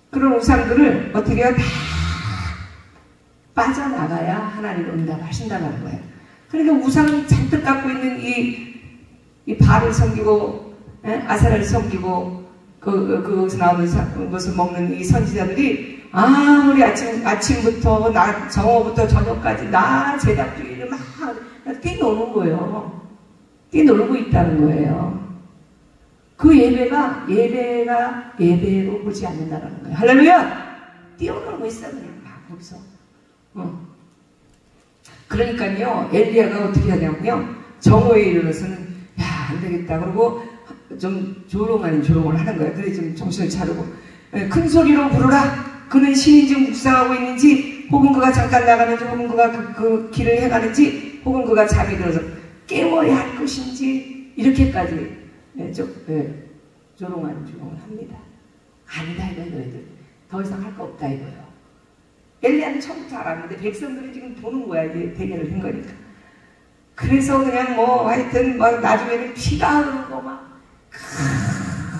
S3: 그런 우상들을 어떻게 해요? 다 빠져나가야 하나님 응답하신다는 거예요. 그러니까 우상을 잔뜩 갖고 있는 이 바를 섬기고 아세라를 섬기고 그것을 나오는 것을 먹는 이 선지자들이 아무리 아침부터 정오부터 저녁까지 제작주의를 막 뛰노는 거예요. 뛰놀고 있다는 거예요. 그 예배가 예배로 보지 않는다는 거예요. 할렐루야! 뛰어놀고 있어 그냥 막 거기서. 그러니까요 엘리야가 어떻게 하냐면요 정오에 이르러서는 야 안 되겠다 그러고 좀 조롱을 하는 거예요. 그래 좀 정신을 차리고 큰 소리로 부르라. 그는 신인지 묵상하고 있는지 혹은 그가 잠깐 나가는지 혹은 그가 그 길을 해가는지 혹은 그가 잠이 들어서 깨워야 할 것인지 이렇게까지 조롱을 합니다. 아니다 이거예요. 너희들 더 이상 할 거 없다 이거예요. 엘리야는 처음부터 알았는데 백성들이 지금 보는 거야. 이제 대결을 한 거니까. 그래서 그냥 하여튼 나중에는 피가 흐르고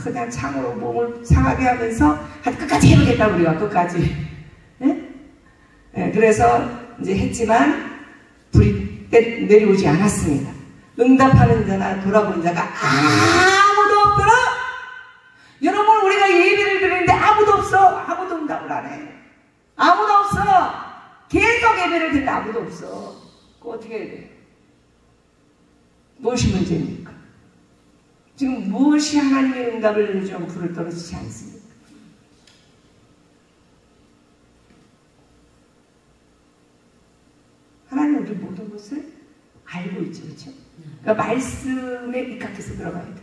S3: 그냥 창으로 몸을 상하게 하면서 끝까지 해보겠다 우리가 끝까지. 그래서 이제 했지만 불이 내려오지 않았습니다. 응답하는 자나 돌아보는 자가 아무도 없더라. 여러분 우리가 예배를 드리는데 아무도 없어. 아무도 응답을 안 해. 아무도 없어. 계속 예배를 드는 아무도 없어. 그거 어떻게 해야 돼? 무엇이 문제입니까? 지금 무엇이 하나님의 응답을 내주면 불을 떨어지지 않습니다. 하나님은 우리 모든 것을 알고 있죠, 그렇죠? 그러니까 말씀에 입각해서 들어가야 돼.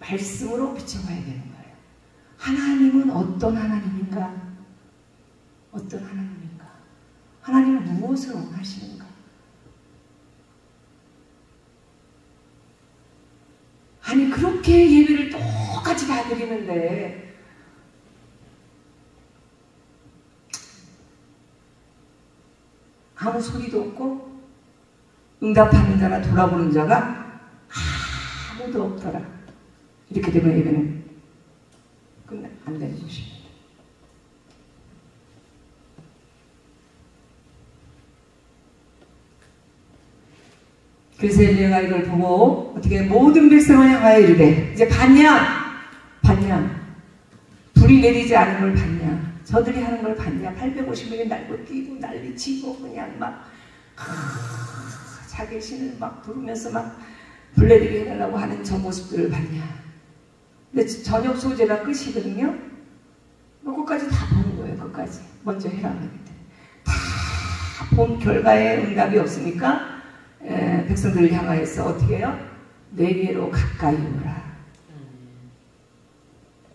S3: 말씀으로 비춰봐야 되는 거예요. 하나님은 어떤 하나님인가? 어떤 하나님인가? 하나님은 무엇을 원하시는가? 아니 그렇게 예배를 똑같이 다 드리는데 아무 소리도 없고 응답하는 자나 돌아보는 자가 아무도 없더라. 이렇게 되면 예배는 안 되는 것입니다. 그래서 엘리야가 이걸 보고 어떻게 모든 백성을 향하여 이르되 이제 봤냐? 불이 내리지 않은 걸 봤냐? 저들이 하는 걸 봤냐? 850명이 날고 뛰고 난리치고 그냥 막 자기 신을 막 부르면서 막 불내리게 해달라고 하는 저 모습들을 봤냐? 근데 저녁 소재가 끝이거든요. 그것까지 다 보는 거예요. 그것까지 먼저 해라 그랬더니 다 본 결과에 응답이 없으니까 백성들을 향하여서 어떻게 해요? 내게로 가까이 오라.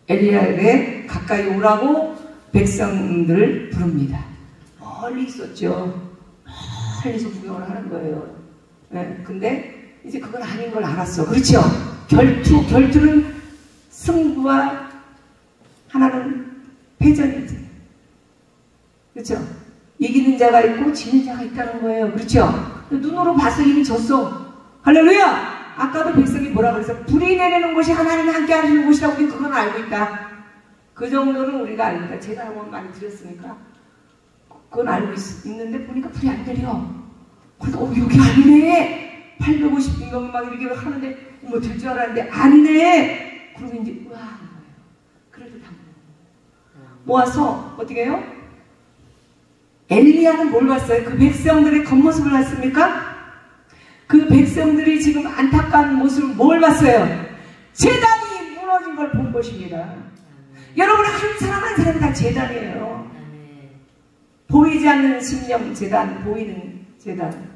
S3: 엘리야에게 가까이 오라고 백성들을 부릅니다. 멀리 있었죠. 멀리서 구경을 하는 거예요. 근데 이제 그건 아닌 걸 알았어. 그렇죠? 결투는 승부와 하나는 패전이지. 그렇죠? 이기는 자가 있고 지는 자가 있다는 거예요. 그렇죠? 눈으로 봐서 이미 졌어. 할렐루야! 아까도 백성이 뭐라 그랬어? 불이 내리는 곳이 하나님이 함께 하시는 곳이라고 우리 그건 알고 있다. 그 정도는 우리가 알고 있다. 제가 한번 많이 드렸으니까 그건 알고 있는데 보니까 불이 안 내려. 그래서 여기 아니네. 850인가 막 이렇게 하는데 뭐 될 줄 알았는데 아니네. 그러면 이제 우와 하는 거예요. 그래도 다 모아서 어떻게 해요? 엘리야는 뭘 봤어요? 그 백성들의 겉모습을 봤습니까? 그 백성들이 지금 안타까운 모습을 뭘 봤어요? 제단이 무너진 걸 본 것입니다. 여러분 한 사람 한 사람이 다 제단이에요. 보이지 않는 심령 제단, 보이는 제단.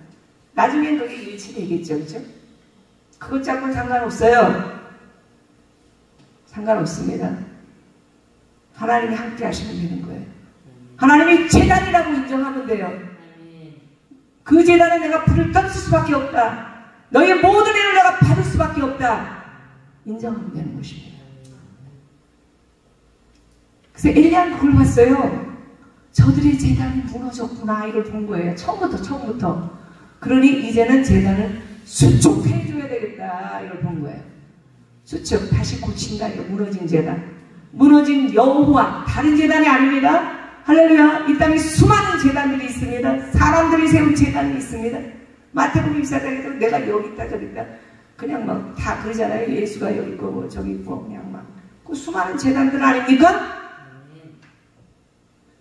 S3: 나중엔 그게 일치되겠죠, 그렇죠? 그것 잡고는 상관없어요. 상관없습니다. 하나님이 함께 하시면 되는 거예요. 하나님이 제단이라고 인정하면 돼요. 그 제단에 내가 불을 떨칠 수밖에 없다. 너의 모든 일을 내가 받을 수밖에 없다. 인정하면 되는 것입니다. 그래서 엘리야는 그걸 봤어요. 저들의 제단이 무너졌구나. 이걸 본 거예요. 처음부터. 그러니 이제는 제단을 수축해줘야 되겠다. 이걸 본 거예요. 수축, 다시 고친다. 이거 무너진 제단. 무너진 여호와, 다른 제단이 아닙니다. 할렐루야. 이 땅에 수많은 제단들이 있습니다. 사람들이 세운 제단이 있습니다. 마태복음 24장에도 내가 여기 있다 저기 있다 그냥 막 다 그러잖아요. 예수가 여기 있고 뭐 저기 있고 그냥 막 그 수많은 제단들 아닙니까?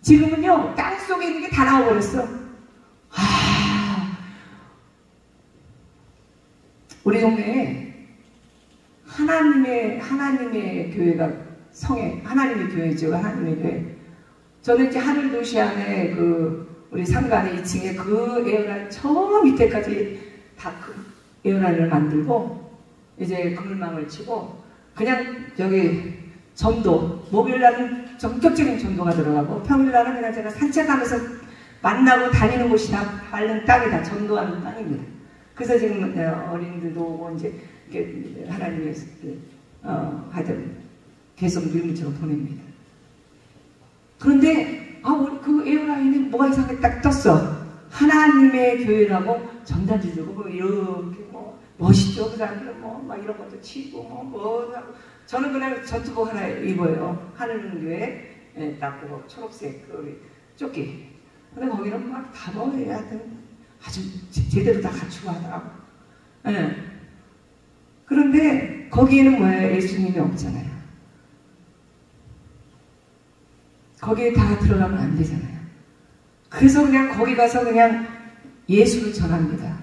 S3: 지금은요 땅속에 있는 게 다 나와버렸어. 우리 동네에 하나님의 교회가 성에 하나님의 교회죠. 하나님의 교회. 저는 이제 하늘도시 안에 우리 상간의 2층에 그 에어라인 저 밑에까지 다 그 에어라인을 만들고 이제 그물망을 치고 그냥 저기 전도 목요일날은 전격적인 전도가 들어가고 평일날은 그냥 제가 산책하면서 만나고 다니는 곳이나 바른 땅이다. 전도하는 땅입니다. 그래서 지금 어린이들도 오고 이제 하나님의 하여튼 계속 밀물처럼 보냅니다. 그런데 우리 그 에어라인에 뭐가 이상하게 딱 떴어. 하나님의 교회라고 전단지 들고 이렇게 뭐 멋있죠. 그 사람들은 막 이런 것도 치고 뭐 저는 그냥 전투복 하나 입어요. 하늘교회 딱 그거 초록색 조끼. 근데 거기는 막 단어에 하여튼 아주 제대로 다 갖추고 하더라고. 그런데 거기에는 뭐예요? 예수님이 없잖아요. 거기에 다 들어가면 안 되잖아요. 그래서 그냥 거기 가서 그냥 예수를 전합니다.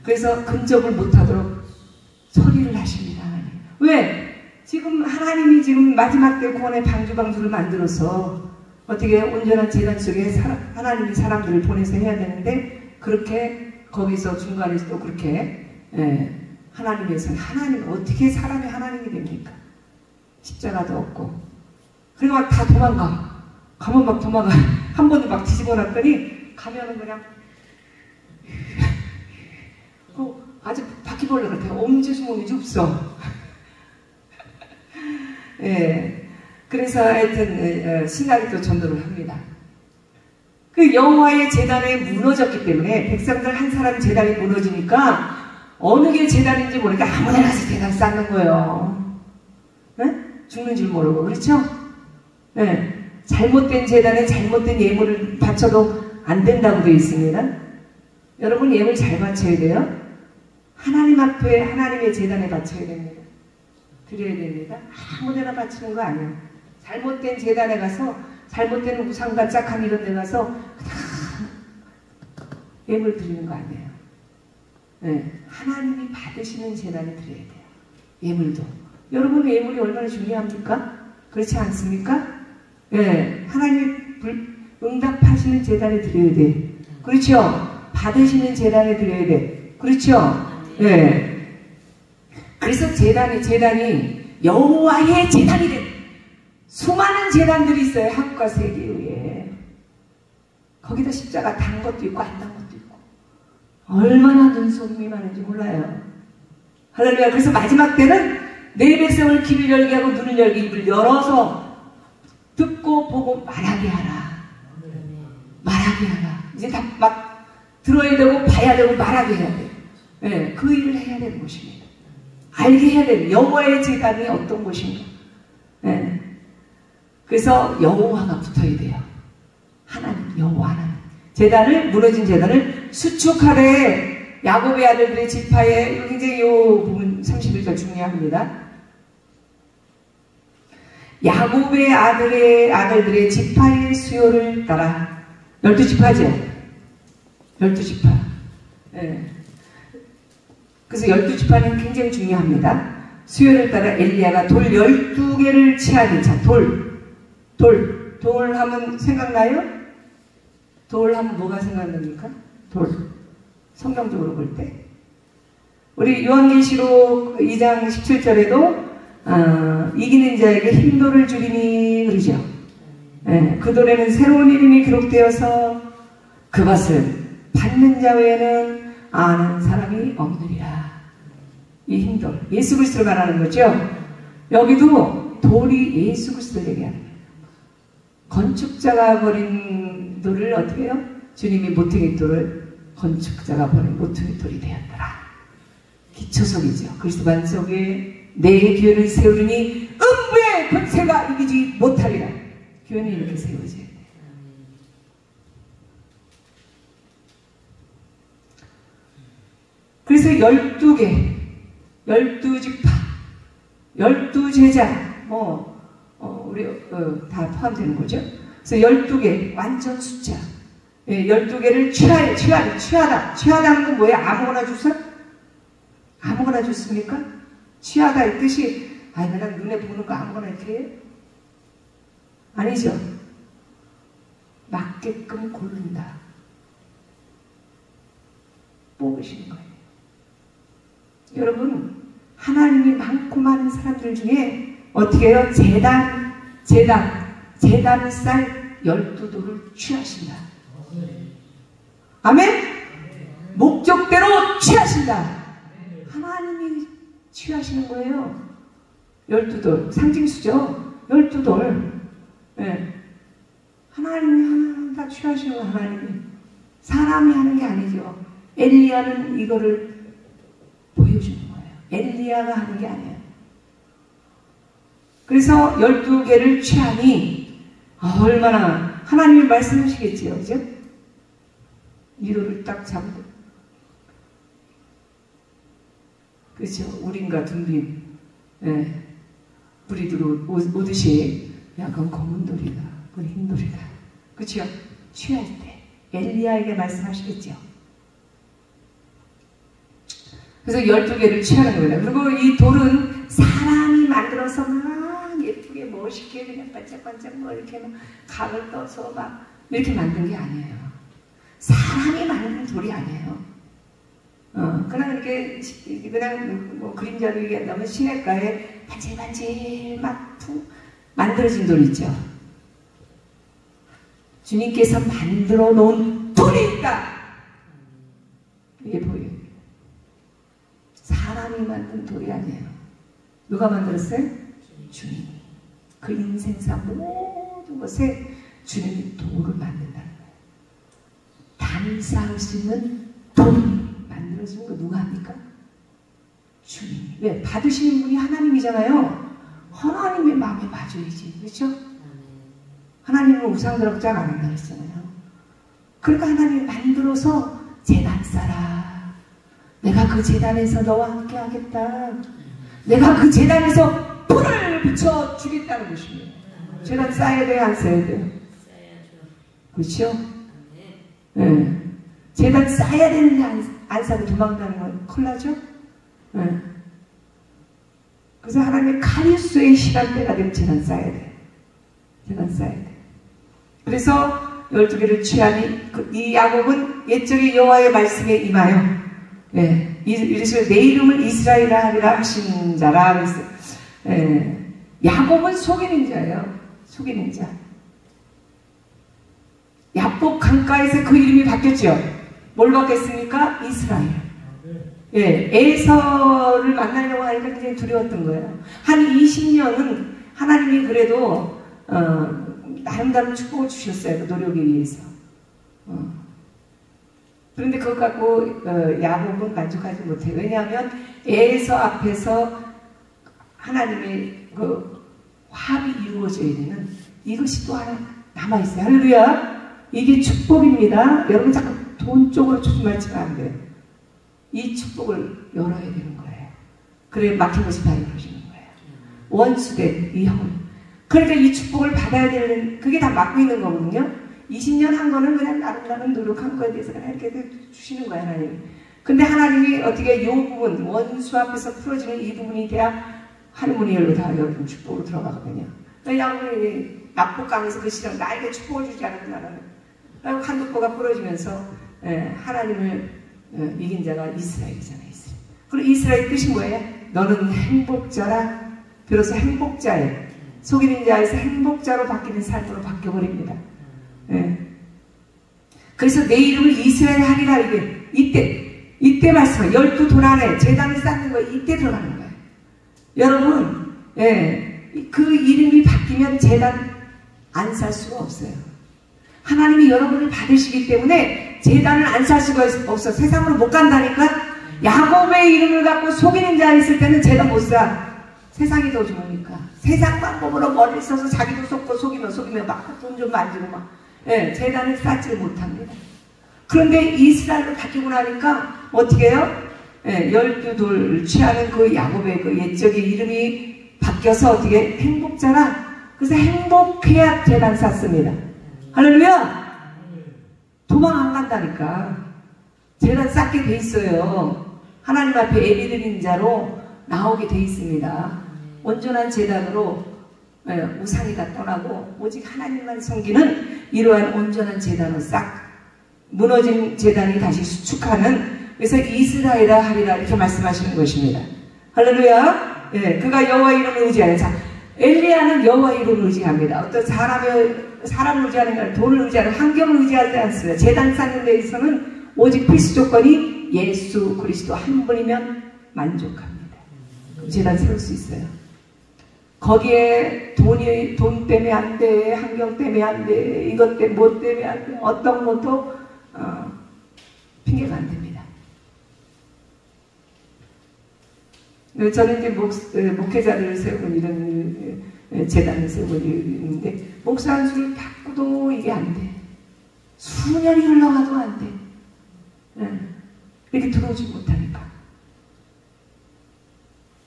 S3: 그래서 근접을 못하도록 처리를 하십니다. 하나님. 왜? 지금 하나님이 지금 마지막 때 구원의 방주를 만들어서 어떻게 온전한 재단 속에 하나님이 사람들을 보내서 해야 되는데, 그렇게 거기서 중간에서 또 그렇게 하나님에서 하나님 어떻게 사람이 하나님이 됩니까? 십자가도 없고. 그리고 막 다 도망가. 가면 막 도망가. 한 번도 막 뒤집어 놨더니 가면은 그냥 아주 바퀴벌레 같아요. 엄지수문이 없어. 예. 그래서 하여튼 신앙이 또 전도를 합니다. 그 여호와의 제단에 무너졌기 때문에 백성들 한 사람 제단이 무너지니까 어느 게 제단인지 모르니까 아무나 가서 제단 쌓는 거예요. 네? 죽는 줄 모르고. 그렇죠? 네. 잘못된 제단에 잘못된 예물을 바쳐도 안 된다고 되어 있습니다. 여러분 예물 잘 바쳐야 돼요. 하나님 앞에 하나님의 제단에 바쳐야 됩니다. 드려야 됩니다. 아무데나 바치는 거 아니에요. 잘못된 제단에 가서 잘못된 우상과 짝한 이런 데 가서 그냥 예물 드리는 거 아니에요. 네. 하나님이 받으시는 제단에 드려야 돼요. 예물도. 여러분의 예물이 얼마나 중요합니까? 그렇지 않습니까? 네. 하나님이 응답하시는 제단에 드려야 돼. 그렇죠? 받으시는 제단에 드려야 돼. 그렇죠? 네. 그래서 제단이 여호와의 제단이 돼. 수많은 제단들이 있어요. 한국과 세계에. 거기다 십자가 단 것도 있고 안 단 것도 있고. 얼마나 눈속임이 많은지 몰라요. 할렐루야. 그래서 마지막 때는 내 백성을 귀를 열게 하고 눈을 열게 입을 열어서 듣고 보고 말하게 하라. 말하게 하라. 이제 다 막 들어야 되고 봐야 되고 말하게 해야 돼. 네, 그 일을 해야 되는 것입니다. 알게 해야 되는 여호와의 제단이 어떤 것인가. 네. 그래서 여호와가 붙어야 돼요. 하나님, 여호와 하나님. 제단을, 무너진 제단을 수축하되 야곱의 아들들의 지파에, 굉장히 이 부분 31절 중요합니다. 야곱의 아들들의 지파의 수요를 따라 12지파죠. 12지파. 네. 그래서 12지파는 굉장히 중요합니다. 수요를 따라 엘리야가 돌 12개를 취하니, 자, 돌 하면 생각나요? 돌 하면 뭐가 생각납니까? 돌. 성경적으로 볼 때. 우리 요한계시록 2장 17절에도 이기는 자에게 흰돌을 주리니 그러죠. 네, 그 돌에는 새로운 이름이 기록되어서 그것을 받는 자 외에는 아는 사람이 없느니라. 이 흰돌, 예수 그리스도를 말하는 거죠. 여기도 돌이 예수 그리스도를 얘기하는 거예요. 건축자가 버린 돌을 어떻게 해요? 주님이 모퉁이 돌을 건축자가 버린 모퉁이 돌이 되었더라. 기초석이죠. 그리스도 반석에 내 교회를 세우리니 음부의 권세가 이기지 못하리라. 교회는 이렇게 세워져야 돼요. 그래서 12개, 12지파, 12제자, 우리 다 포함되는 거죠. 그래서 12개, 완전 숫자. 12개를 취하다. 취하다는 건 뭐예요? 아무거나 주서? 아무거나 줬습니까? 취하다 이 뜻이, 그냥 눈에 보는 거 아무거나 이렇게 해요? 아니죠. 맞게끔 고른다. 뽑으시는 거예요. 여러분, 하나님이 많고 많은 사람들 중에 어떻게 해요? 제단을 쌀 12돌을 취하신다. 아멘? 목적대로 취하신다. 하나님이 취하시는 거예요. 12돌. 상징수죠. 12돌. 네. 하나님이 하나하나 다 취하시는 거 하나님이. 사람이 하는 게 아니죠. 엘리야는 이거를 보여주는 거예요. 엘리야가 하는 게 아니에요. 그래서 12개를 취하니 얼마나 하나님이 말씀하시겠지요. 그죠? 미로를 딱 잡고. 그렇죠. 우린과 둔빈. 예. 불이 들어오듯이 약간 검은 돌이다. 그건 흰 돌이다. 그렇죠? 취할 때. 엘리야에게 말씀하시겠죠. 그래서 12개를 취하는 거예요. 그리고 이 돌은 사람이 만들어서 막 예쁘게 멋있게 그냥 반짝반짝 뭐 이렇게 막 각을 떠서 막 이렇게 만든 게 아니에요. 사람이 만든 돌이 아니에요. 그냥 이렇게 그냥 뭐 그림자로 얘기한다면 시냇가에 반질반질 막 만들어진 돌 있죠. 주님께서 만들어 놓은 돌이 있다. 이게 보여요. 사람이 만든 돌이 아니에요. 누가 만들었어요? 주님이. 그 인생사 모든 것에 주님이 돌을 만든다는 거예요. 단을 쌓을 수 있는 돌이 만들어지는 거 누가 합니까? 주님이. 왜? 받으시는 분이 하나님이잖아요. 하나님의 마음에 맞아야지. 그렇죠? 하나님은 우상스럽지 않는다 그랬잖아요. 그러니까 하나님이 만들어서 제단 쌓아라. 내가 그 제단에서 너와 함께 하겠다. 내가 그 제단에서 불을 붙여 주겠다는 것입니다. 제단 쌓아야 돼요? 안 쌓아야 돼요? 그렇죠? 네. 제단 쌓아야 되는데 안 쌓고 도망가는 건 큰일 나죠? 네. 그래서 하나님의 카리스의 시간대가 되면 제단 쌓아야 돼요. 제단 쌓아야 돼요. 그래서 12개를 취하니 이 야곱은 옛적의 여호와의 말씀에 임하여 이르시되 내 이름을 이스라엘이라 하리라 하신 자라. 그래서 야곱은 속이는 자예요. 속이는 자. 야복 강가에서 그 이름이 바뀌었죠. 뭘 바뀌었습니까? 이스라엘. 에서를 만나려고 하니까 굉장히 두려웠던 거예요. 한 20년은 하나님이 그래도 나름대로 축복을 주셨어요. 그 노력에 의해서. 그런데 그것 갖고 야곱은 만족하지 못해요. 왜냐하면 에서 앞에서 하나님의 그 화합이 이루어져야 되는 이것이 또 하나 남아있어요. 할렐루야. 이게 축복입니다. 여러분 자꾸 돈 쪽으로 초점하시면 안 돼요. 이 축복을 열어야 되는 거예요. 그래 막힌 것이 다 열어지는 거예요. 원수된 이 형. 그러니까 이 축복을 받아야 되는 그게 다 막고 있는 거거든요. 20년 한 거는 그냥 나름 노력한 거에 대해서 그냥 이렇게 주시는 거예요, 하나님. 근데 하나님이 어떻게 이 부분, 원수 앞에서 풀어지는 이 부분이 돼야 하늘문이 열고 다 여러분 축복으로 들어가거든요. 야곱이 약복강에서 그 시간 나에게 축복을 주지 않았구나라는 한독보가 풀어지면서 하나님을 이긴 자가 이스라엘이잖아요. 이스라엘. 그리고 이스라엘 뜻이 뭐예요? 너는 행복자라. 비로소 행복자예요. 속이는 자에서 행복자로 바뀌는 삶으로 바뀌어버립니다. 그래서 내 이름을 이스라엘 하리라. 이때 말씀은 12돌 안에 제단을 쌓는 거예요. 이때 들어가는 거예요. 여러분 그 이름이 바뀌면 제단 안 쌓을 수가 없어요. 하나님이 여러분을 받으시기 때문에 제단을 안 쌓을 수가 없어. 세상으로 못 간다니까. 야곱의 이름을 갖고 속이는 자 있을 때는 제단 못 쌓아. 세상이 더 좋으니까. 세상 방법으로 머리를 써서 자기도 속고 속이면 막 돈 좀 만지고 막 제단을 쌓지를 못합니다. 그런데 이스라엘로 바뀌고 나니까 어떻게 해요? 12돌 취하는 그 야곱의 그 옛적의 이름이 바뀌어서 어떻게 행복자라. 그래서 행복해야 제단 쌓습니다. 할렐루야. 도망 안 간다니까. 제단 쌓게 돼 있어요. 하나님 앞에 예배드리는 자로 나오게 돼 있습니다. 온전한 제단으로 우상이 다 떠나고 오직 하나님만 섬기는 이러한 온전한 제단을 싹 무너진 제단이 다시 수축하는. 그래서 이스라엘아 하리라 이렇게 말씀하시는 것입니다. 할렐루야. 그가 여호와 이름을 의지하는 자. 엘리야는 여호와 이름을 의지합니다. 어떤 사람을 의지하는 게 아니라 돈을 의지하는 환경을 의지하지 않습니다. 제단 쌓는 데 있어서는 오직 필수 조건이 예수 그리스도 한 분이면 만족합니다. 제단 세울 수 있어요. 거기에 돈 때문에 안 돼, 환경 때문에 안 돼, 이것 때문에 뭐 때문에 안 돼, 어떤 것도 핑계가 안 됩니다. 저는 이제 목회자를 세우고 이런 재단을 세우고 있는데 목사 한 수를 바꾸도 이게 안 돼. 수년이 흘러가도 안 돼. 이렇게 들어오지 못하니까.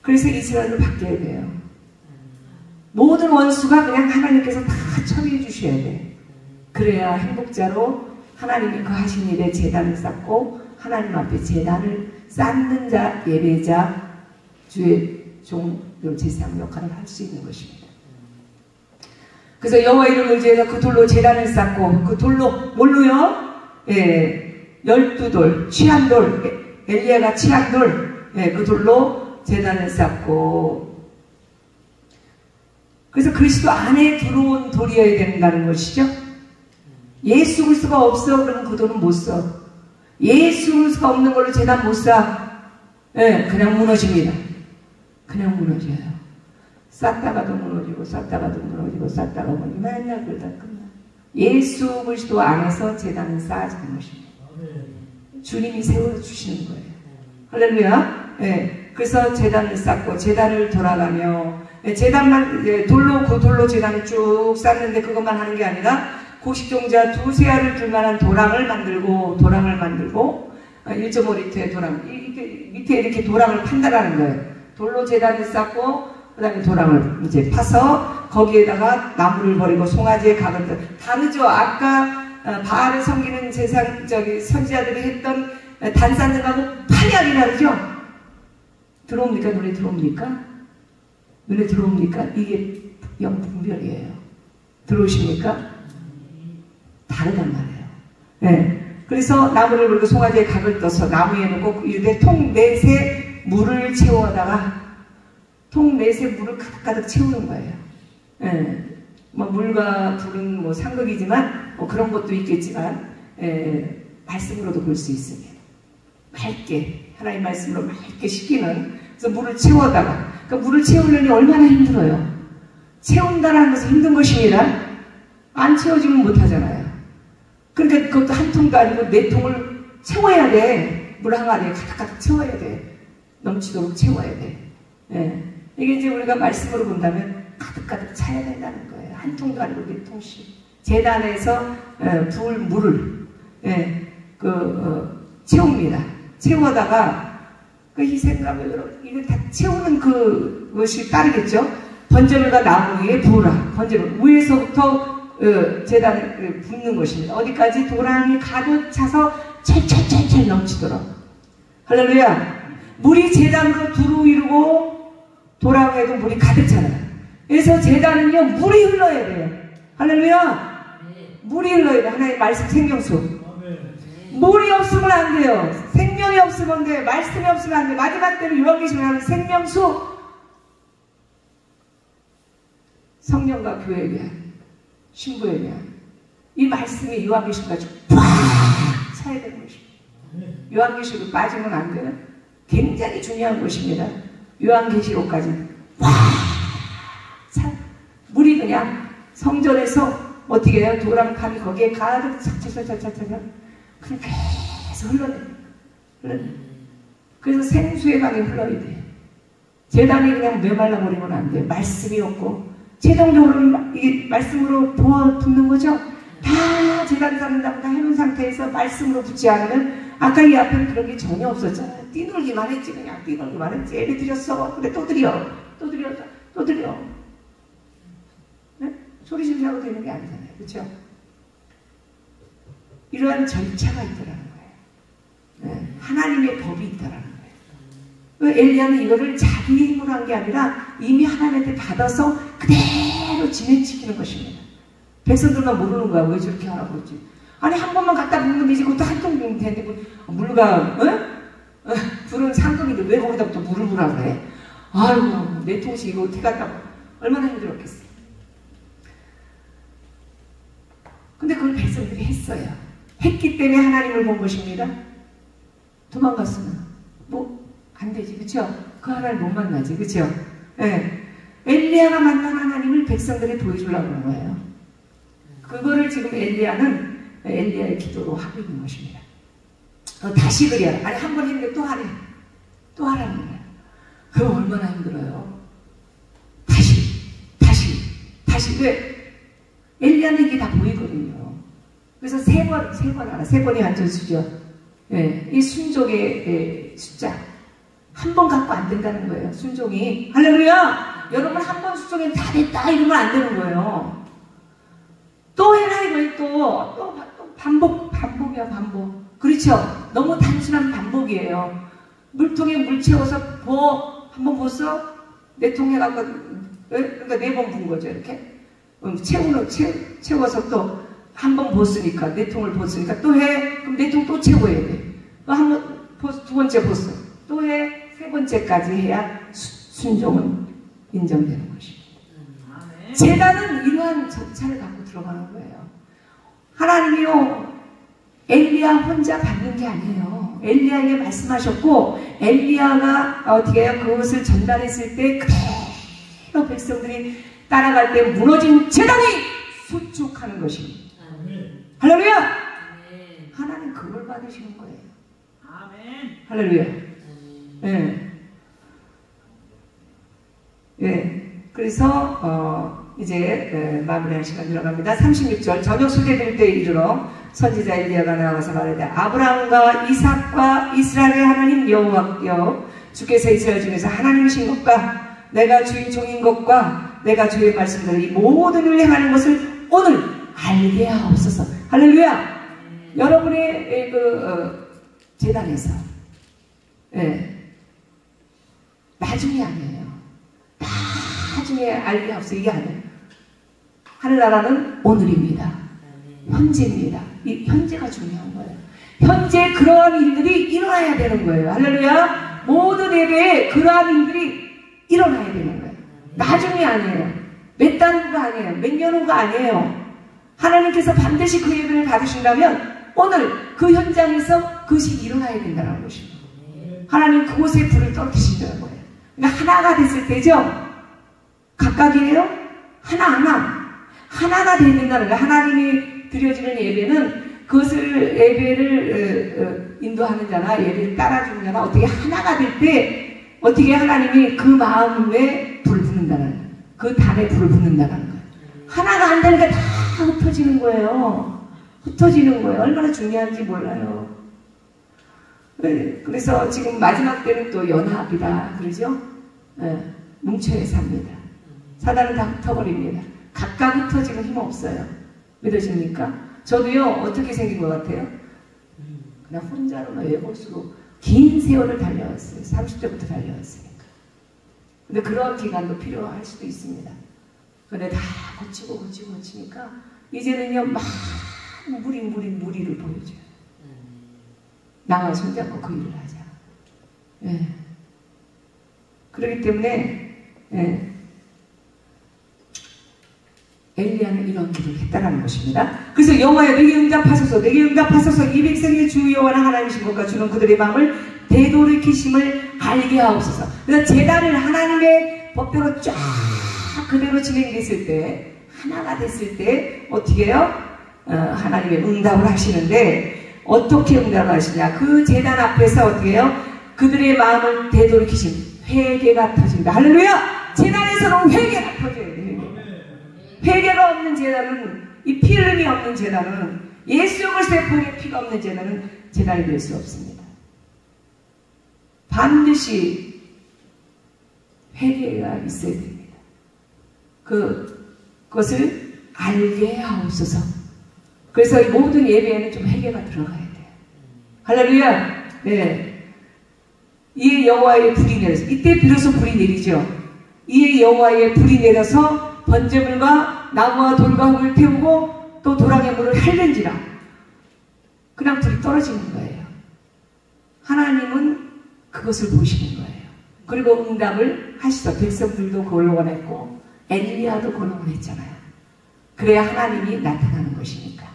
S3: 그래서 이스라엘로 바뀌어야 돼요. 모든 원수가 그냥 하나님께서 다 처리해 주셔야 돼. 그래야 행복자로 하나님이 그 하신 일에 제단을 쌓고 하나님 앞에 제단을 쌓는 자, 예배자, 주의 종, 제사장 역할을 할 수 있는 것입니다. 그래서 여호와 이름을 의지해서 그 돌로 제단을 쌓고 그 돌로 뭘로요? 12돌, 취한돌, 엘리야가 취한돌, 그 돌로 제단을 쌓고, 그래서 그리스도 안에 들어온 돌이어야 된다는 것이죠. 예수 그리스도가 없어 그러면 그 돌은 못 써. 예수 그리스도가 없는 걸로 제단 못 쌓아. 그냥 무너집니다. 그냥 무너져요. 쌓다가도 무너지고 쌓다가도 무너지고 쌓다가 보니 맨날 그러다 끝나. 예수 그리스도 안에서 제단을 쌓아지는 것입니다. 주님이 세워주시는 거예요. 할렐루야. 그래서 제단을 쌓고 제단을 돌아가며, 제단만 돌로 그 돌로 제단을 쭉 쌓는데 그것만 하는 게 아니라 고식종자 2-3 알을 줄 만한 도랑을 만들고 1.5리터의 도랑, 밑에 이렇게 도랑을 판다라는 거예요. 돌로 제단을 쌓고 그 다음에 도랑을 이제 파서 거기에다가 나무를 버리고 송아지의 각을, 다르죠. 아까 바알을 섬기는 선지자들이 했던 단 쌓는 거하고 판이하게 다르죠. 들어옵니까? 눈에 들어옵니까? 눈에 들어옵니까? 이게 영분별이에요. 들어오십니까? 다르단 말이에요. 그래서 나무를 버리고 송아지의 각을 떠서 나무에 놓고 이렇게 통 넷에 물을 채워다가 통 넷에 물을 가득가득 채우는 거예요. 뭐 물과 불은 뭐 상극이지만 뭐 그런 것도 있겠지만 말씀으로도 볼 수 있습니다. 맑게 하나님 말씀으로 맑게 식히는, 그래서 물을 채워다가, 그 물을 채우려니 얼마나 힘들어요. 채운다는 것은 힘든 것입니다. 안 채워지면 못하잖아요. 그러니까 그것도 한 통도 아니고 4통을 채워야 돼. 물 항아리에 가득가득 채워야 돼. 넘치도록 채워야 돼. 이게 이제 우리가 말씀으로 본다면 가득가득 차야 된다는 거예요. 한 통도 아니고 4통씩. 제단에서 물을 채웁니다. 채워다가 그 희생감을 여러분 이걸 다 채우는 그것이 따르겠죠. 번제물과 나무 위에 부으라. 번제물 위에서부터 제단을 붓는 것입니다. 어디까지? 도랑이 가득 차서 찰찰찰찰 넘치도록. 할렐루야. 물이 제단으로 두루 이루고 도랑에도 물이 가득 차요. 그래서 제단은요 물이 흘러야 돼요. 할렐루야. 물이 흘러야 돼요. 하나님의 말씀 생명수. 물이 없으면 안 돼요. 생명이 없으면 안 돼요. 말씀이 없으면 안 돼요. 마지막 때는 요한계시록에 하는 생명수, 성령과 교회에 대한, 신부에 대한 이 말씀이 요한계시록까지 팍 차야 되는 것입니다. 요한계시록이 빠지면 안 되는 굉장히 중요한 것입니다. 요한계시록까지 팍 차. 물이 그냥 성전에서 어떻게 해요? 도랑판 거기에 가득 차차차차차차 그냥 계속 흘러내요. 그래서 생수의 강이 흘러야 돼요. 제단이 그냥 메말라 버리면 안 돼요. 말씀이 없고 최종적으로 이게 말씀으로 부어붓는 거죠. 다 제단 쌓는다고 다 해놓은 상태에서 말씀으로 붙지 않으면, 아까 이 앞에는 그런 게 전혀 없었잖아요. 뛰놀기만 했지. 그냥 뛰놀기만 했지. 예배 드렸어. 근데 또 드려. 또 드려. 또 드려. 네? 소리 지르라고 되는 게 아니잖아요. 그렇죠? 이러한 절차가 있더라는 거예요. 하나님의 법이 있더라는 거예요. 엘리야는 이거를 자기 힘으로 한 게 아니라 이미 하나님한테 받아서 그대로 진행시키는 것입니다. 백성들만 모르는 거야. 왜 저렇게 하라고 그러지? 아니 한 번만 갖다 붓는 되지. 그것도 한 통 붓는 되는데 물과 불은 상급인데 왜 거기다부터 물을 부라 그래? 아이고 4통씩 이거 어떻게 갖다 얼마나 힘들었겠어. 근데 그걸 백성들이 했어요. 했기 때문에 하나님을 본 것입니다. 도망갔으면 뭐 안 되지, 그렇죠? 그 하나님 못 만나지, 그렇죠? 엘리야가 만난 하나님을 백성들이 보여주려고 하는 거예요. 그거를 지금 엘리야는 엘리야의 기도로 하고 있는 것입니다. 다시 그래야. 아니 한 번 했는데 또 하래. 또 하라는 거예요. 그거 얼마나 힘들어요. 다시 왜? 엘리야는 이게 다 보이거든요. 그래서 세 번이 완전수죠. 이 순종의 숫자. 한 번 갖고 안 된다는 거예요. 순종이. 할렐루야! 여러분 한 번 순종이 다 됐다 이러면 안 되는 거예요. 또 해라 이거예요. 또 반복 반복이야, 반복. 그렇죠? 너무 단순한 반복이에요. 물통에 물 채워서 한번 부었어? 4통 해갖고, 그러니까 4번 부은 거죠, 이렇게. 채워서 또 한 번 부었으니까, 4통을 부었으니까 또 해. 그럼 4통 또 채워야 돼. 두 번째 부었어. 또 해. 3번째까지 해야 순종은 인정되는 것입니다. 제단은 이러한 절차를 갖고 들어가는 거예요. 하나님이요, 엘리야 혼자 받는 게 아니에요. 엘리야에게 말씀하셨고, 엘리야가 어떻게 해요? 그것을 전달했을 때 그대로 백성들이 따라갈 때 무너진 제단이 수축하는 것입니다. 할렐루야! 하나님 그걸 받으시는 거예요.
S1: 아멘.
S3: 할렐루야. 예. 예. 그래서, 이제, 마무리할 시간 들어갑니다. 36절. 저녁 소개될 때 이르러 선지자 엘리야가 나와서 말하되, 아브라함과 이삭과 이스라엘의 하나님 여호와여, 주께서 이스라엘 중에서 하나님이신 것과 내가 주의 종인 것과 내가 주의 말씀대로 이 모든 일을 행하는 것을 오늘 알게 하옵소서. 할렐루야. 여러분의 재단에서 나중에 아니에요. 나중에 알게 하옵소서. 이게 아니에요. 하늘나라는 오늘입니다. 현재입니다. 이 현재가 중요한 거예요. 현재 그러한 일들이 일어나야 되는 거예요. 할렐루야. 모든 예배에 그러한 일들이 일어나야 되는 거예요. 나중이 아니에요. 몇 달 후가 아니에요. 몇 년 후가 아니에요. 하나님께서 반드시 그 예배를 받으신다면 오늘 그 현장에서 그것이 일어나야 된다는 것입니다. 하나님 그곳에 불을 떨어뜨신다는 거예요. 그러니까 하나가 됐을 때죠. 각각이에요? 하나가 되야 된다는 거예요. 하나님이 드려지는 예배는 그것을 예배를 인도하는 자나 예배를 따라주는 자나 어떻게 하나가 될 때 어떻게 하나님이 그 마음에 불을 붙는다는 거예요. 그 단에 불을 붙는다는 거예요. 하나가 안 되니까 다 흩어지는 거예요. 흩어지는 거예요. 얼마나 중요한지 몰라요. 네, 그래서 지금 마지막 때는 또 연합이다 그러죠? 네, 뭉쳐야 삽니다. 사단은 다 흩어버립니다. 각각 흩어지면 힘 없어요. 믿으십니까? 저도요 어떻게 생긴 것 같아요? 그냥 혼자로만 외골수로 긴 세월을 달려왔어요. 30대부터 달려왔으니까. 근데 그런 기간도 필요할 수도 있습니다. 근데 다 고치니까 이제는요 막 무리를 보여줘요. 나와 손잡고 그 일을 하자. 예. 그렇기 때문에 엘리야는 이런 기도를 했다는 것입니다. 그래서 여호와여 내게 응답하소서 이 백성의 주 여호와는 하나님이신 것과 주는 그들의 마음을 되돌이키심을 알게 하옵소서. 그래서 제단을 하나님의 법대로 쫙 그대로 진행됐을 때 하나가 됐을 때 어떻게 해요? 하나님의 응답을 하시는데 어떻게 응답을 하시냐? 그 제단 앞에서 어떻게 해요? 그들의 마음을 되돌이키심 회개가 터집니다. 할렐루야! 제단에서는 회개가 터져야 돼요. 회개가 없는 제단은 이 피 흘림이 없는 제단은 예수 그리스도의 보혈의 피가 없는 제단은 제단이 될 수 없습니다. 반드시 회개가 있어야 됩니다. 그것을 알게 하옵소서. 그래서 이 모든 예배에는 좀 회개가 들어가야 돼요. 할렐루야. 네. 이에 여호와의 불이 내려서 이때 비로소 불이 내리죠. 이에 여호와의 불이 내려서 번제물과 나무와 돌과 흙을 태우고 또 도랑의 물을 핥는지라 그냥 불이 떨어지는 거예요. 하나님은 그것을 보시는 거예요. 그리고 응답을 하시죠. 백성들도 그걸 원했고 엘리야도 그걸 원했잖아요. 그래야 하나님이 나타나는 것이니까.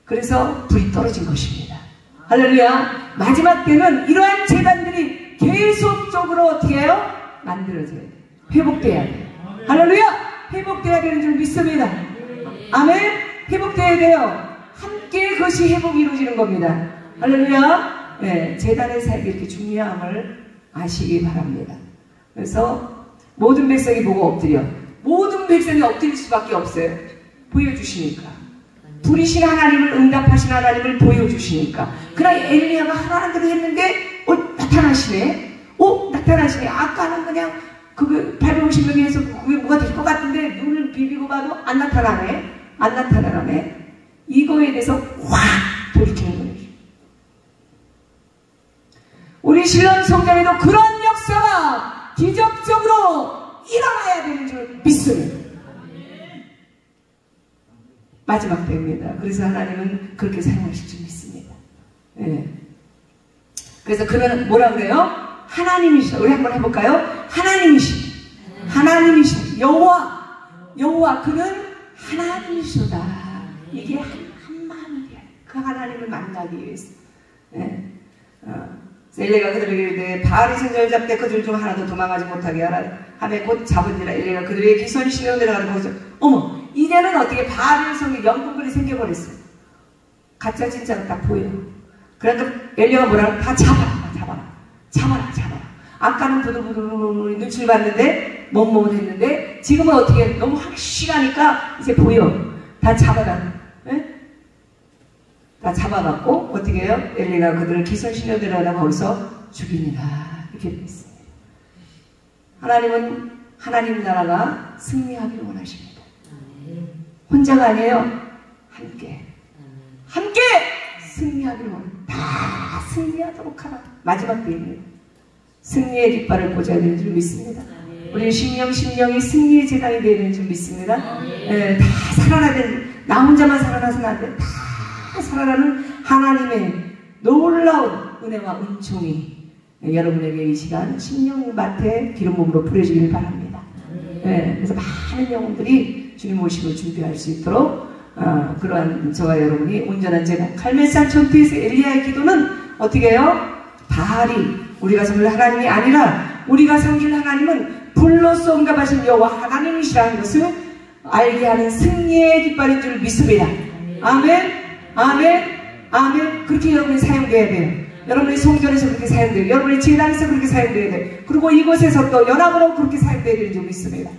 S3: 그래서 불이 떨어진 것입니다. 할렐루야. 마지막 때는 이러한 제단들이 계속적으로 어떻게 해요? 만들어져야 돼요. 회복돼야 돼요. 할렐루야! 회복돼야 되는 줄 믿습니다. 아멘? 회복돼야 돼요. 함께 그것이 회복이 이루어지는 겁니다. 할렐루야! 네, 제단의 사역이 이렇게 중요함을 아시기 바랍니다. 그래서 모든 백성이 보고 엎드려. 모든 백성이 엎드릴 수밖에 없어요. 보여주시니까. 불이신 하나님을 응답하신 하나님을 보여주시니까. 그러나 엘리야가 하라는 대로 했는데 나타나시네. 나타나시네. 아까는 그냥 그거 850명이 해서 그게 뭐가 될 것 같은데 눈을 비비고 봐도 안 나타나네. 이거에 대해서 확 우리 신랑 성전에도 그런 역사가 기적적으로 일어나야 되는 줄 믿습니다. 마지막 때입니다. 그래서 하나님은 그렇게 사용하실 줄 믿습니다. 예. 그래서 그는 뭐라 그래요? 하나님이시다. 우리 한번 해볼까요? 하나님이시다. 여호와 그는 하나님이시다. 이게 한 마음이야. 그 하나님을 만나기 위해서. 예. 엘리야가 그들에게 이르되 바알이 선지자를 잡되 그들 중 하나도 도망하지 못하게 하라 하매 곧 잡은지라. 엘리야가 그들에게 기손시려 내려가는 거죠. 어머, 이제는 어떻게 바알의 성이 영분별이 생겨버렸어요. 가짜 진짜가 딱 보여요. 그런데 엘리야가 뭐라고? 다 잡아라. 아까는 부들부들 눈치를 봤는데 멍멍 했는데 지금은 어떻게 너무 확실하니까 이제 보여. 다 잡아라. 네? 다 잡아갖고 어떻게 해요? 엘리야가 그들을 기손시려 내려가다 거기서 죽이니라. 이렇게 되어 있습니다. 하나님은 하나님 나라가 승리하기를 원하십니다. 혼자가 아니에요. 함께 승리하기를 원합니다. 다 승리하도록 하라. 마지막 때입니다. 승리의 깃발을 꽂아야 되는 줄 믿습니다. 우리 심령이 승리의 재단이 되어야 되는 줄 믿습니다. 다 살아나야 되는, 나 혼자만 살아나서는 안 돼. 다 살아나는 하나님의 놀라운 은혜와 은총이 여러분에게 이 시간 심령밭에 기름 부음으로 부려지기를 바랍니다. 그래서 많은 영혼들이 주님 오심을 준비할 수 있도록 그러한 저와 여러분이 온전한 제단, 갈멜산 전투에서 엘리야의 기도는 어떻게 해요? 바알이 우리가 섬길 하나님이 아니라 우리가 섬길 하나님은 불로써 응답하신 여호와 하나님이시라는 것을 알게 하는 승리의 깃발인 줄 믿습니다. 아멘. 그렇게 여러분이 사용되어야 돼요. 여러분의 성전에서 그렇게 사용돼요. 여러분의 제단에서 그렇게 사용돼야 돼요. 그리고 이곳에서 또 연합으로 그렇게 사용돼야 되는 줄 믿습니다.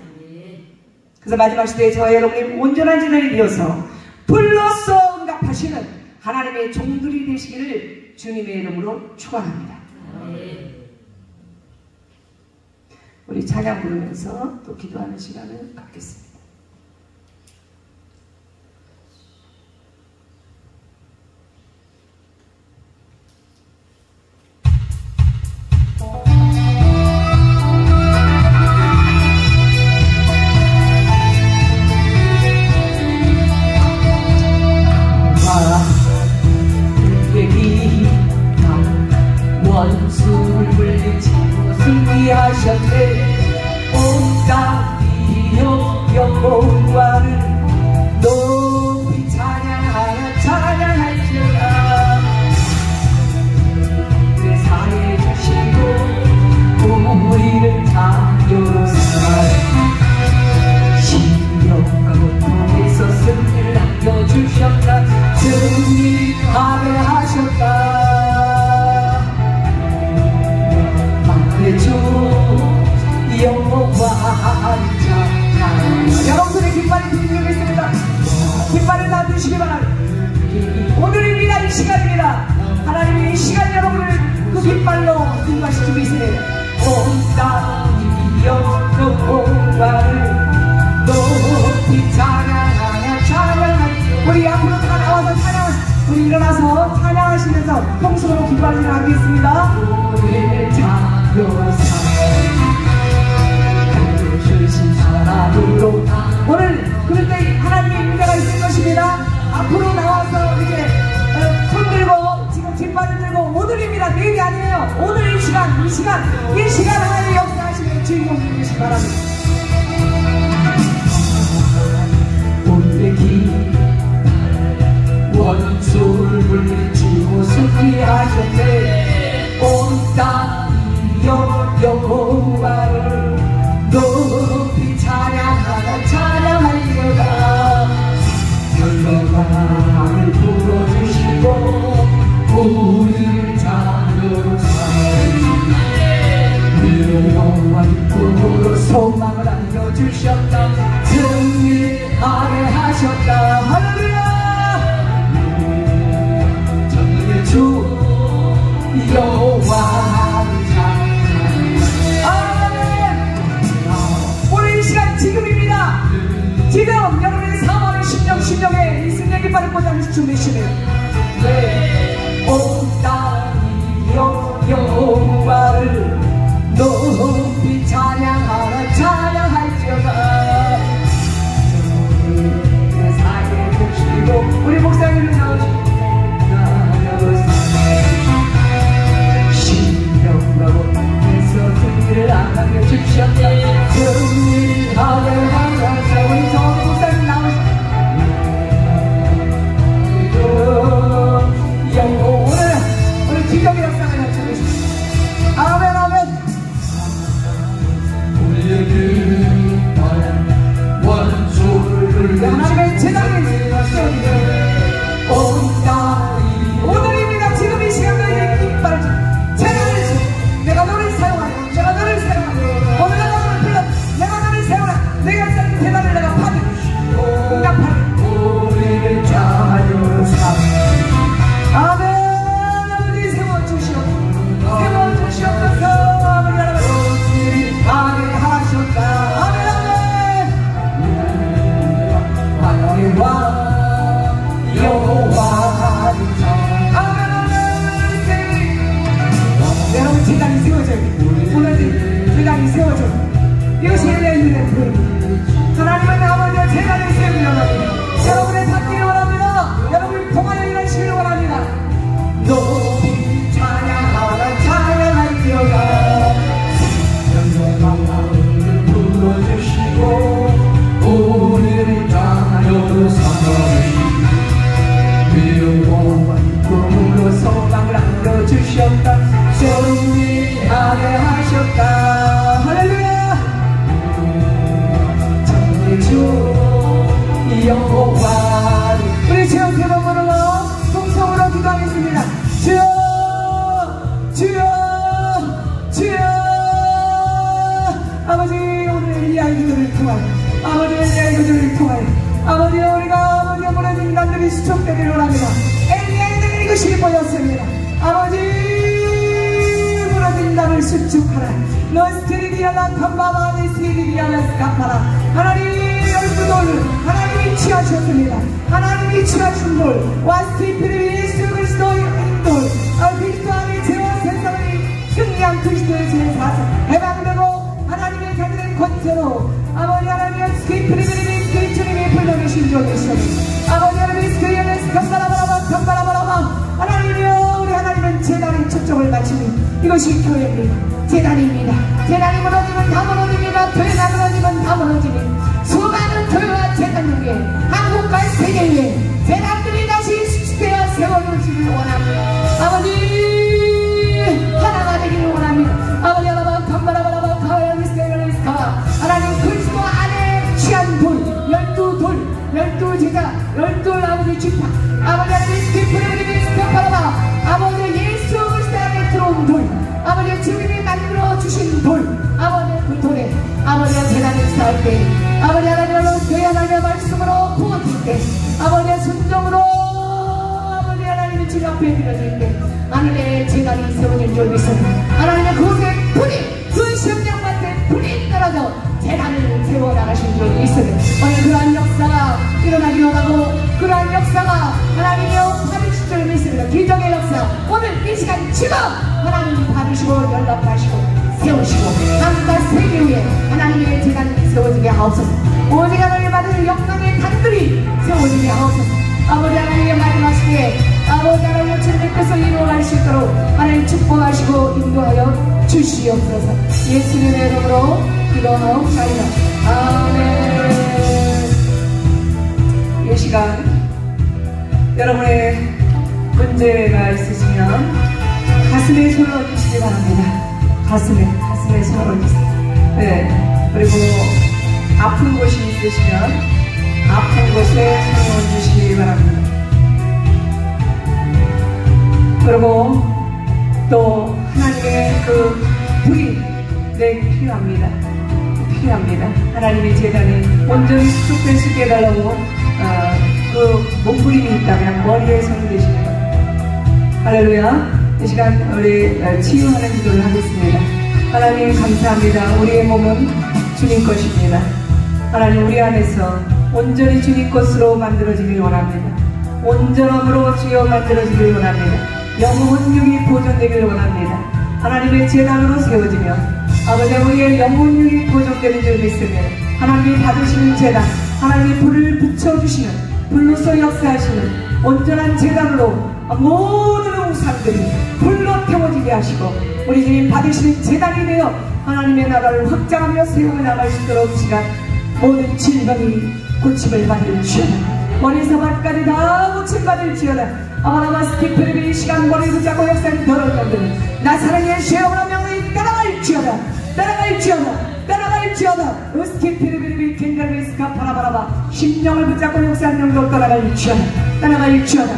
S3: 그래서 마지막 시대에 저와 여러분이 온전한 제단이 되어서 불로써 응답하시는 하나님의 종들이 되시기를 주님의 이름으로 축원합니다. 우리 찬양 부르면서 또 기도하는 시간을 갖겠습니다.
S2: 원수를 물리치고 승리하셨네. 온 땅이여 영광을 높이 찬양할지어다. 세상에 주시고 우리를 자유로 삼아 신령과 고통에서 승리를 안겨주셨다. 승리하게 하셨다. 주 여호와 찬양.
S3: 여러분들의 깃발이 들리겠습니다. 깃발을 놔두시기 바랍니다. 오늘입니다. 이 시간입니다. 하나님이 이 시간 여러분을 그 깃발로 인도하시고 있습니다.
S2: 온 땅이 여호와를 높이 찬양하여.
S3: 우리 앞으로 다 나와서 찬양하시죠. 우리 일어나서 찬양하시면서 통성으로 깃발을 하겠습니다.
S2: 우리를 자유로 주신 사랑으로.
S3: 오늘 그럴 때 하나님의 임재가 있을 것입니다. 앞으로 나와서 이렇게 손 들고 지금 깃발을 들고 오늘입니다. 내일이 아니에요. 오늘 이 시간 하나님의 역사하시는 주인공이 되시기 바랍니다.
S2: 오늘의 길 원수를 물리치고 승리하셨네. 온 땅이여 여호와를 높이 찬양하리로다. 영광을 불어주시고 우리를 자유로 삼으시네. 여호와 기쁨으로 소망을 안겨주셨다. 승리하게 하셨다. 할렐루야. 전능의 주 여호와를 찬양하리.
S3: 오늘 이 시간 지금입니다. 지금 여러분의 사망의 심령에 이 승리의 깃발을 꽂아주실 준비시네요.
S2: 온 땅이 여호와
S3: 뜻이 보였습니다. 아버지 무너진 나를 수축하라. 너스트리디아나 캄바바니 스리디아나 스카파라. 하나님 열두돌 하나님이 취하셨습니다. 하나님이 취하신 돌 와스티피리 예수 그리스도의 돌 그리스도 안에 죄와 세상을 승리한 그리스도의 제사상 해방되고 하나님의 자녀된 권세로 아버지 하나님의 스키프리비리비 스키주님이 불러내신 적이 있습니다. 아버지 하나님의 스키리아네스 캄바라바라바 하나님이여 우리 하나님은 재단의 초점을 맞추는 이것이 교회입니다. 재단입니다. 재단이 무너지면 다 무너집니다. 교회가 무너지면 다 무너집니다. 수많은 교회와 재단 중에 한국과 세계에 재단들이 다시 수축되어 세워지기를 원합니다. 아버지 하나가 되기를 원합니다. 아버지 하나만 캄바라바라바 카와야미스테라리스카 하나님 그리스도 안에 취한 돌 열두 제자 열두 아버지 지파 아버지 하나님 스티프레브리비 스카파라바 아버지 예수 그리스도 안에 들어온 돌 아버지 주님이 만들어 주신 돌 아버지 그 돌에 아버지가 재단을 쌓을 때 아버지 하나님으로 교회 하나님의 말씀으로 부어질 때 아버지의 순종으로 아버지 하나님의 주 앞에 드려질 때 하늘의 재단이 세워진 줄 믿습니다. 하나님의 그곳에 불이 그 심령밭에 불이 떨어져 재단을 세워나가신 줄 믿습니다. 오늘 그러한 역사가 일어나기 원하고 그러한 역사가 하나님이여 받으실 줄 믿습니다. 기적의 역사 오늘 이 시간 지금 하나님이 받으시고 연락하시고 세우시고 한국과 세계 위에 하나님의 재단이 세워지게 하옵소서. 오직 하나님의 받은 영광의 단들이 세워지게 하옵소서. 아버지 하나님의 마지막 시대에 아버지 하나님의 주님의 뜻을 이루어갈 수 있도록 하나님 축복하시고 인도하여 주시옵소서. 예수님의 이름으로 기도하옵나이다. 아멘. 이 시간 여러분의 문제가 있으시면 가슴에 손을 얹으시기 바랍니다. 가슴에 손을 얹으세요. 네. 그리고 아픈 곳이 있으시면 아픈 곳에 손을 얹으시기 바랍니다. 그리고 또 하나님의 그 불이 필요합니다. 하나님의 재단이 온전히 수축될 수 있게 해달라고 그 몸부림이 있다면 머리에 손을 대시는 겁니다. 할렐루야. 이 시간 우리 치유하는 기도를 하겠습니다. 하나님 감사합니다. 우리의 몸은 주님 것입니다. 하나님 우리 안에서 온전히 주님 것으로 만들어지길 원합니다. 온전함으로 주여 만들어지길 원합니다. 영혼 육이 보존되길 원합니다. 하나님의 재단으로 세워지며 아버지 우리의 영혼 육이 보존되는 줄 믿습니다. 하나님이 받으시는 재단 하나님이 불을 붙여주시는 불로서 역사하시는 온전한 재단으로 모든 우상들이 불로 태워지게 하시고 우리 주님 받으시는 재단이 되어 하나님의 나라를 확장하며 세워나갈 수 있도록 시간 모든 질병이 고침을 받을지어다. 머리에서 발까지 다 고침받을지어다. 아마라마스티프리비 시간 머리를 붙잡고 역사는 더러운 놈들 나사랑의 쉐어나 명이 따라갈지어다. 우스키피리비리비 겐달비스카 파라바라바 심령을 붙잡고 역사한 영도 따라갈지어다.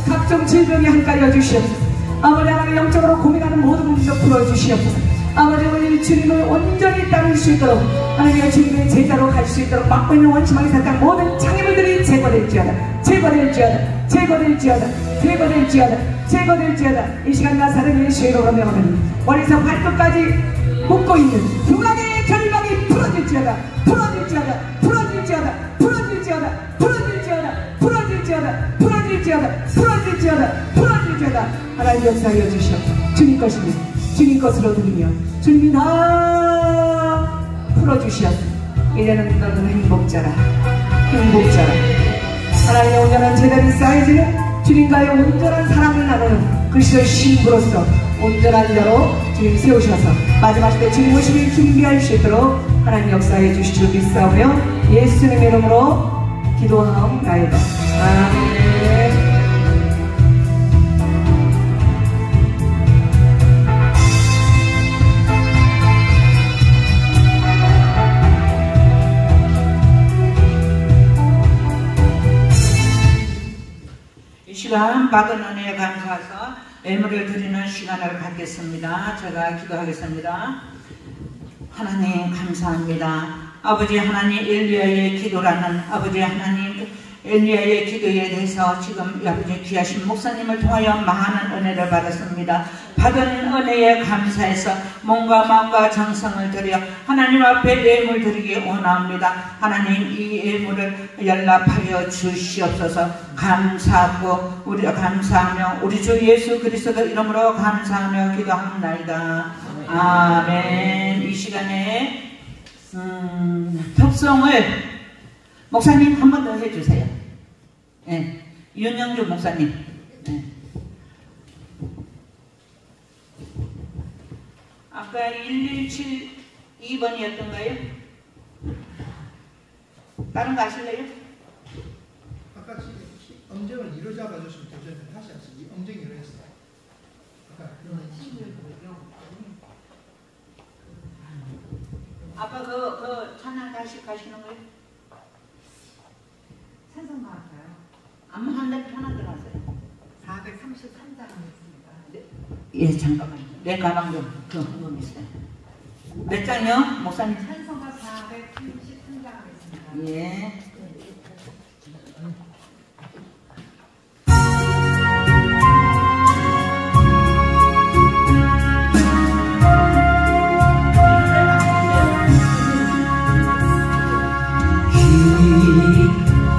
S3: 각종 질병이 한가려 주시옵소서. 아버지 하나님 영적으로 고민하는 모든 문제도 풀어주시옵소서. 아버지 우리 주님을 온전히 따를 수 있도록 하나님의 주님의 제자로 갈 수 있도록 막고 있는 원심하게 살짝 모든 장애물들이 제거될지어다. 이 시간 나사렛의 예수로 명하노니 머리에서 발끝까지 묶고 있는 두각의 결박이 풀어질지어다. 하나님 역사하여 주시옵소서. 주님 것입니다. 주님 것으로 드리며 주님이 다 풀어주시옵소서. 이제는 너는 행복자라. 하나님의 온전한 재단이 쌓여지는 주님과의 온전한 사랑을 나누는 그리스도의 신부로서 온전한 자로 주님 세우셔서 마지막 시대 주님 오심을 준비할 수 있도록 하나님 역사해 주실 줄 믿사오며 예수님의 이름으로 기도하옵나이다. 아멘.
S1: 시간 받은 은혜에 감사해서 예물을 드리는 시간을 갖겠습니다. 제가 기도하겠습니다. 하나님 감사합니다. 아버지 하나님 엘리야의 기도라는 아버지 하나님 엘리야의 기도에 대해서 지금 아버지 귀하신 목사님을 통하여 많은 은혜를 받았습니다. 받은 은혜에 감사해서 몸과 마음과 정성을 들여 하나님 앞에 예물 드리기 원합니다. 하나님 이 예물을 연락하여 주시옵소서. 감사하고 우리가 감사하며 우리 주 예수 그리스도 이름으로 감사하며 기도합니다. 아멘. 이 시간에 덕송을 목사님 한 번 더 해주세요. 네. 윤영주 목사님. 네. 아까 1172번이었던가요? 다른 거 하실래요?
S4: 아까 음정을 이로 잡아줬으면 되는데 다시 하세요. 이 음정이 이로 했어요.
S1: 아까 그 찬양 다시 가시는 거예요?
S5: 찬송가 할까요?
S1: 아무 한 대 편한 대로 하세요.
S5: 433장 하겠습니다.
S1: 네. 예, 잠깐만요. 내 가방 좀 그 있어요. 몇 장이요? 목사님?
S5: 찬송가 433장 하겠습니다.
S1: 예.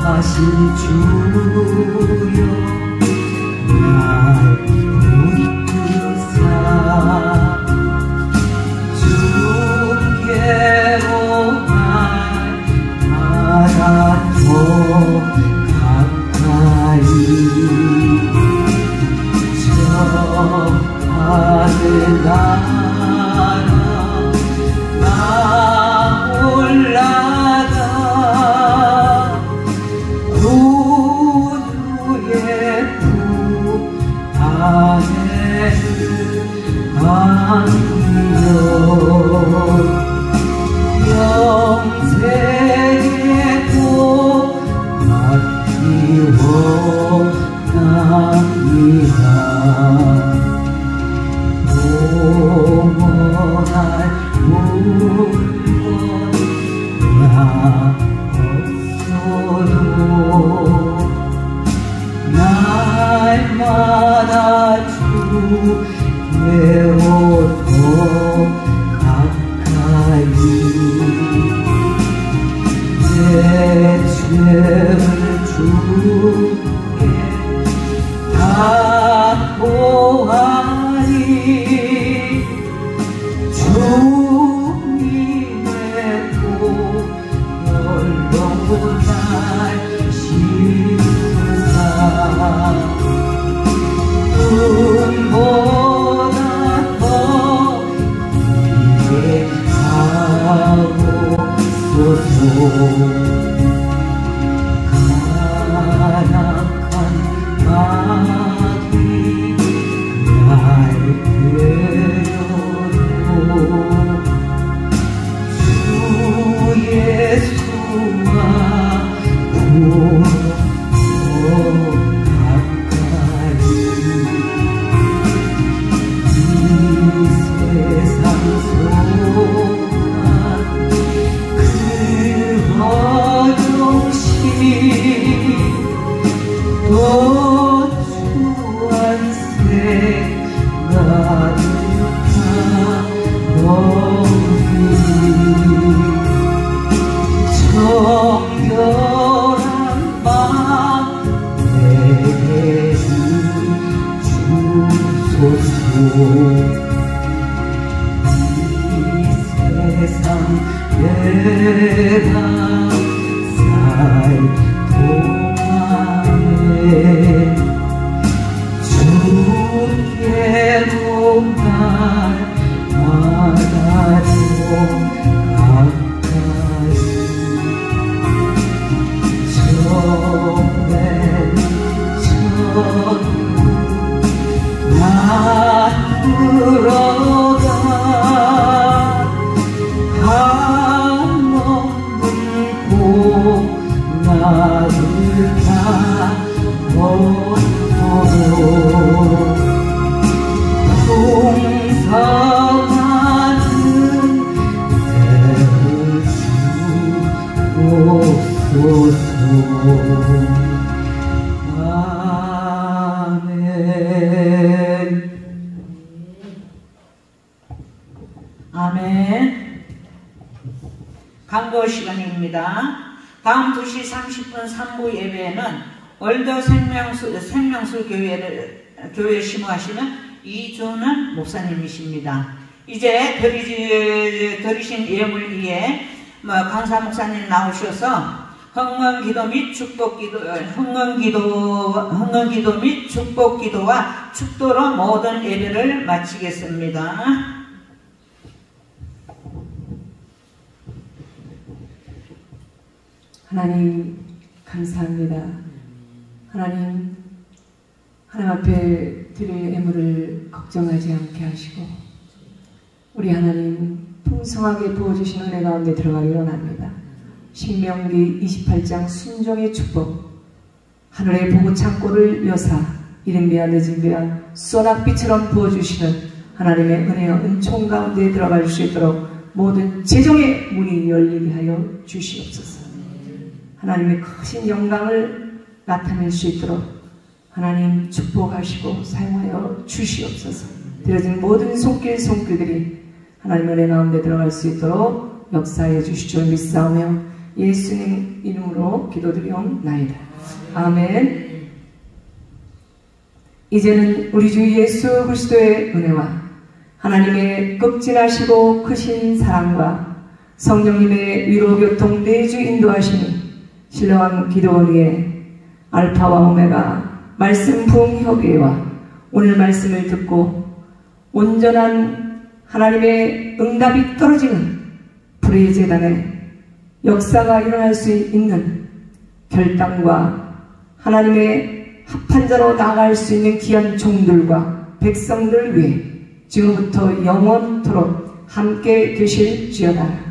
S2: 하신 주여 날 붙드사 주께로 날마다 더 가까이 저 하늘 나라 나 올라가 영생의 도 맡기워납니다. 영원할 물건 나 없어도 날마다 주께로 더 가까이 내 죄를 주께 다 보하니 주님의 보혈로 날 씻으사 눈보다 더 이해하옵소서. 가난한 마귀 날 괴려도 주 예수와 세상 속한 그 어정신 또 주한생 가득한 너희 정결한 맘 내게는 주소서. 세상 내가 살 동안에 주께로 날마다 더 가까이 정맨 천국 나 들어가 한없는 고난을 다 벗고
S1: 광고 시간입니다. 다음 2시 30분 3부 예배에는 월드 생명수 교회 심우하시는 이준은 목사님이십니다. 이제 드리신 예물 위에 강사 목사님 나오셔서 흥건기도 및 축복기도와 축도로 모든 예배를 마치겠습니다.
S3: 하나님 감사합니다. 하나님 앞에 드릴 예물을 걱정하지 않게 하시고 우리 하나님 풍성하게 부어주신 은혜 가운데 들어가기 원합니다. 신명기 28장 순종의 축복, 하늘의 보고 창고를 여사 이른비야 늦은비야 소낙비처럼 부어주시는 하나님의 은혜와 은총 가운데 들어갈 수 있도록 모든 재정의 문이 열리게 하여 주시옵소서. 하나님의 크신 영광을 나타낼 수 있도록 하나님 축복하시고 사용하여 주시옵소서. 드려진 모든 손길들이 하나님 은혜 가운데 들어갈 수 있도록 역사해 주시죠. 믿사오며 예수님 이름으로 기도드리옵나이다. 아멘. 이제는 우리 주 예수 그리스도의 은혜와 하나님의 극진하시고 크신 사랑과 성령님의 위로교통 내주 인도하심이 신령한 기도원의 알파와 오메가 말씀 부흥협의회와 오늘 말씀을 듣고 온전한 하나님의 응답이 떨어지는 불의 재단의 역사가 일어날 수 있는 결단과 하나님의 합한 자로 나아갈 수 있는 귀한 종들과 백성들 위해 지금부터 영원토록 함께 되실지어다.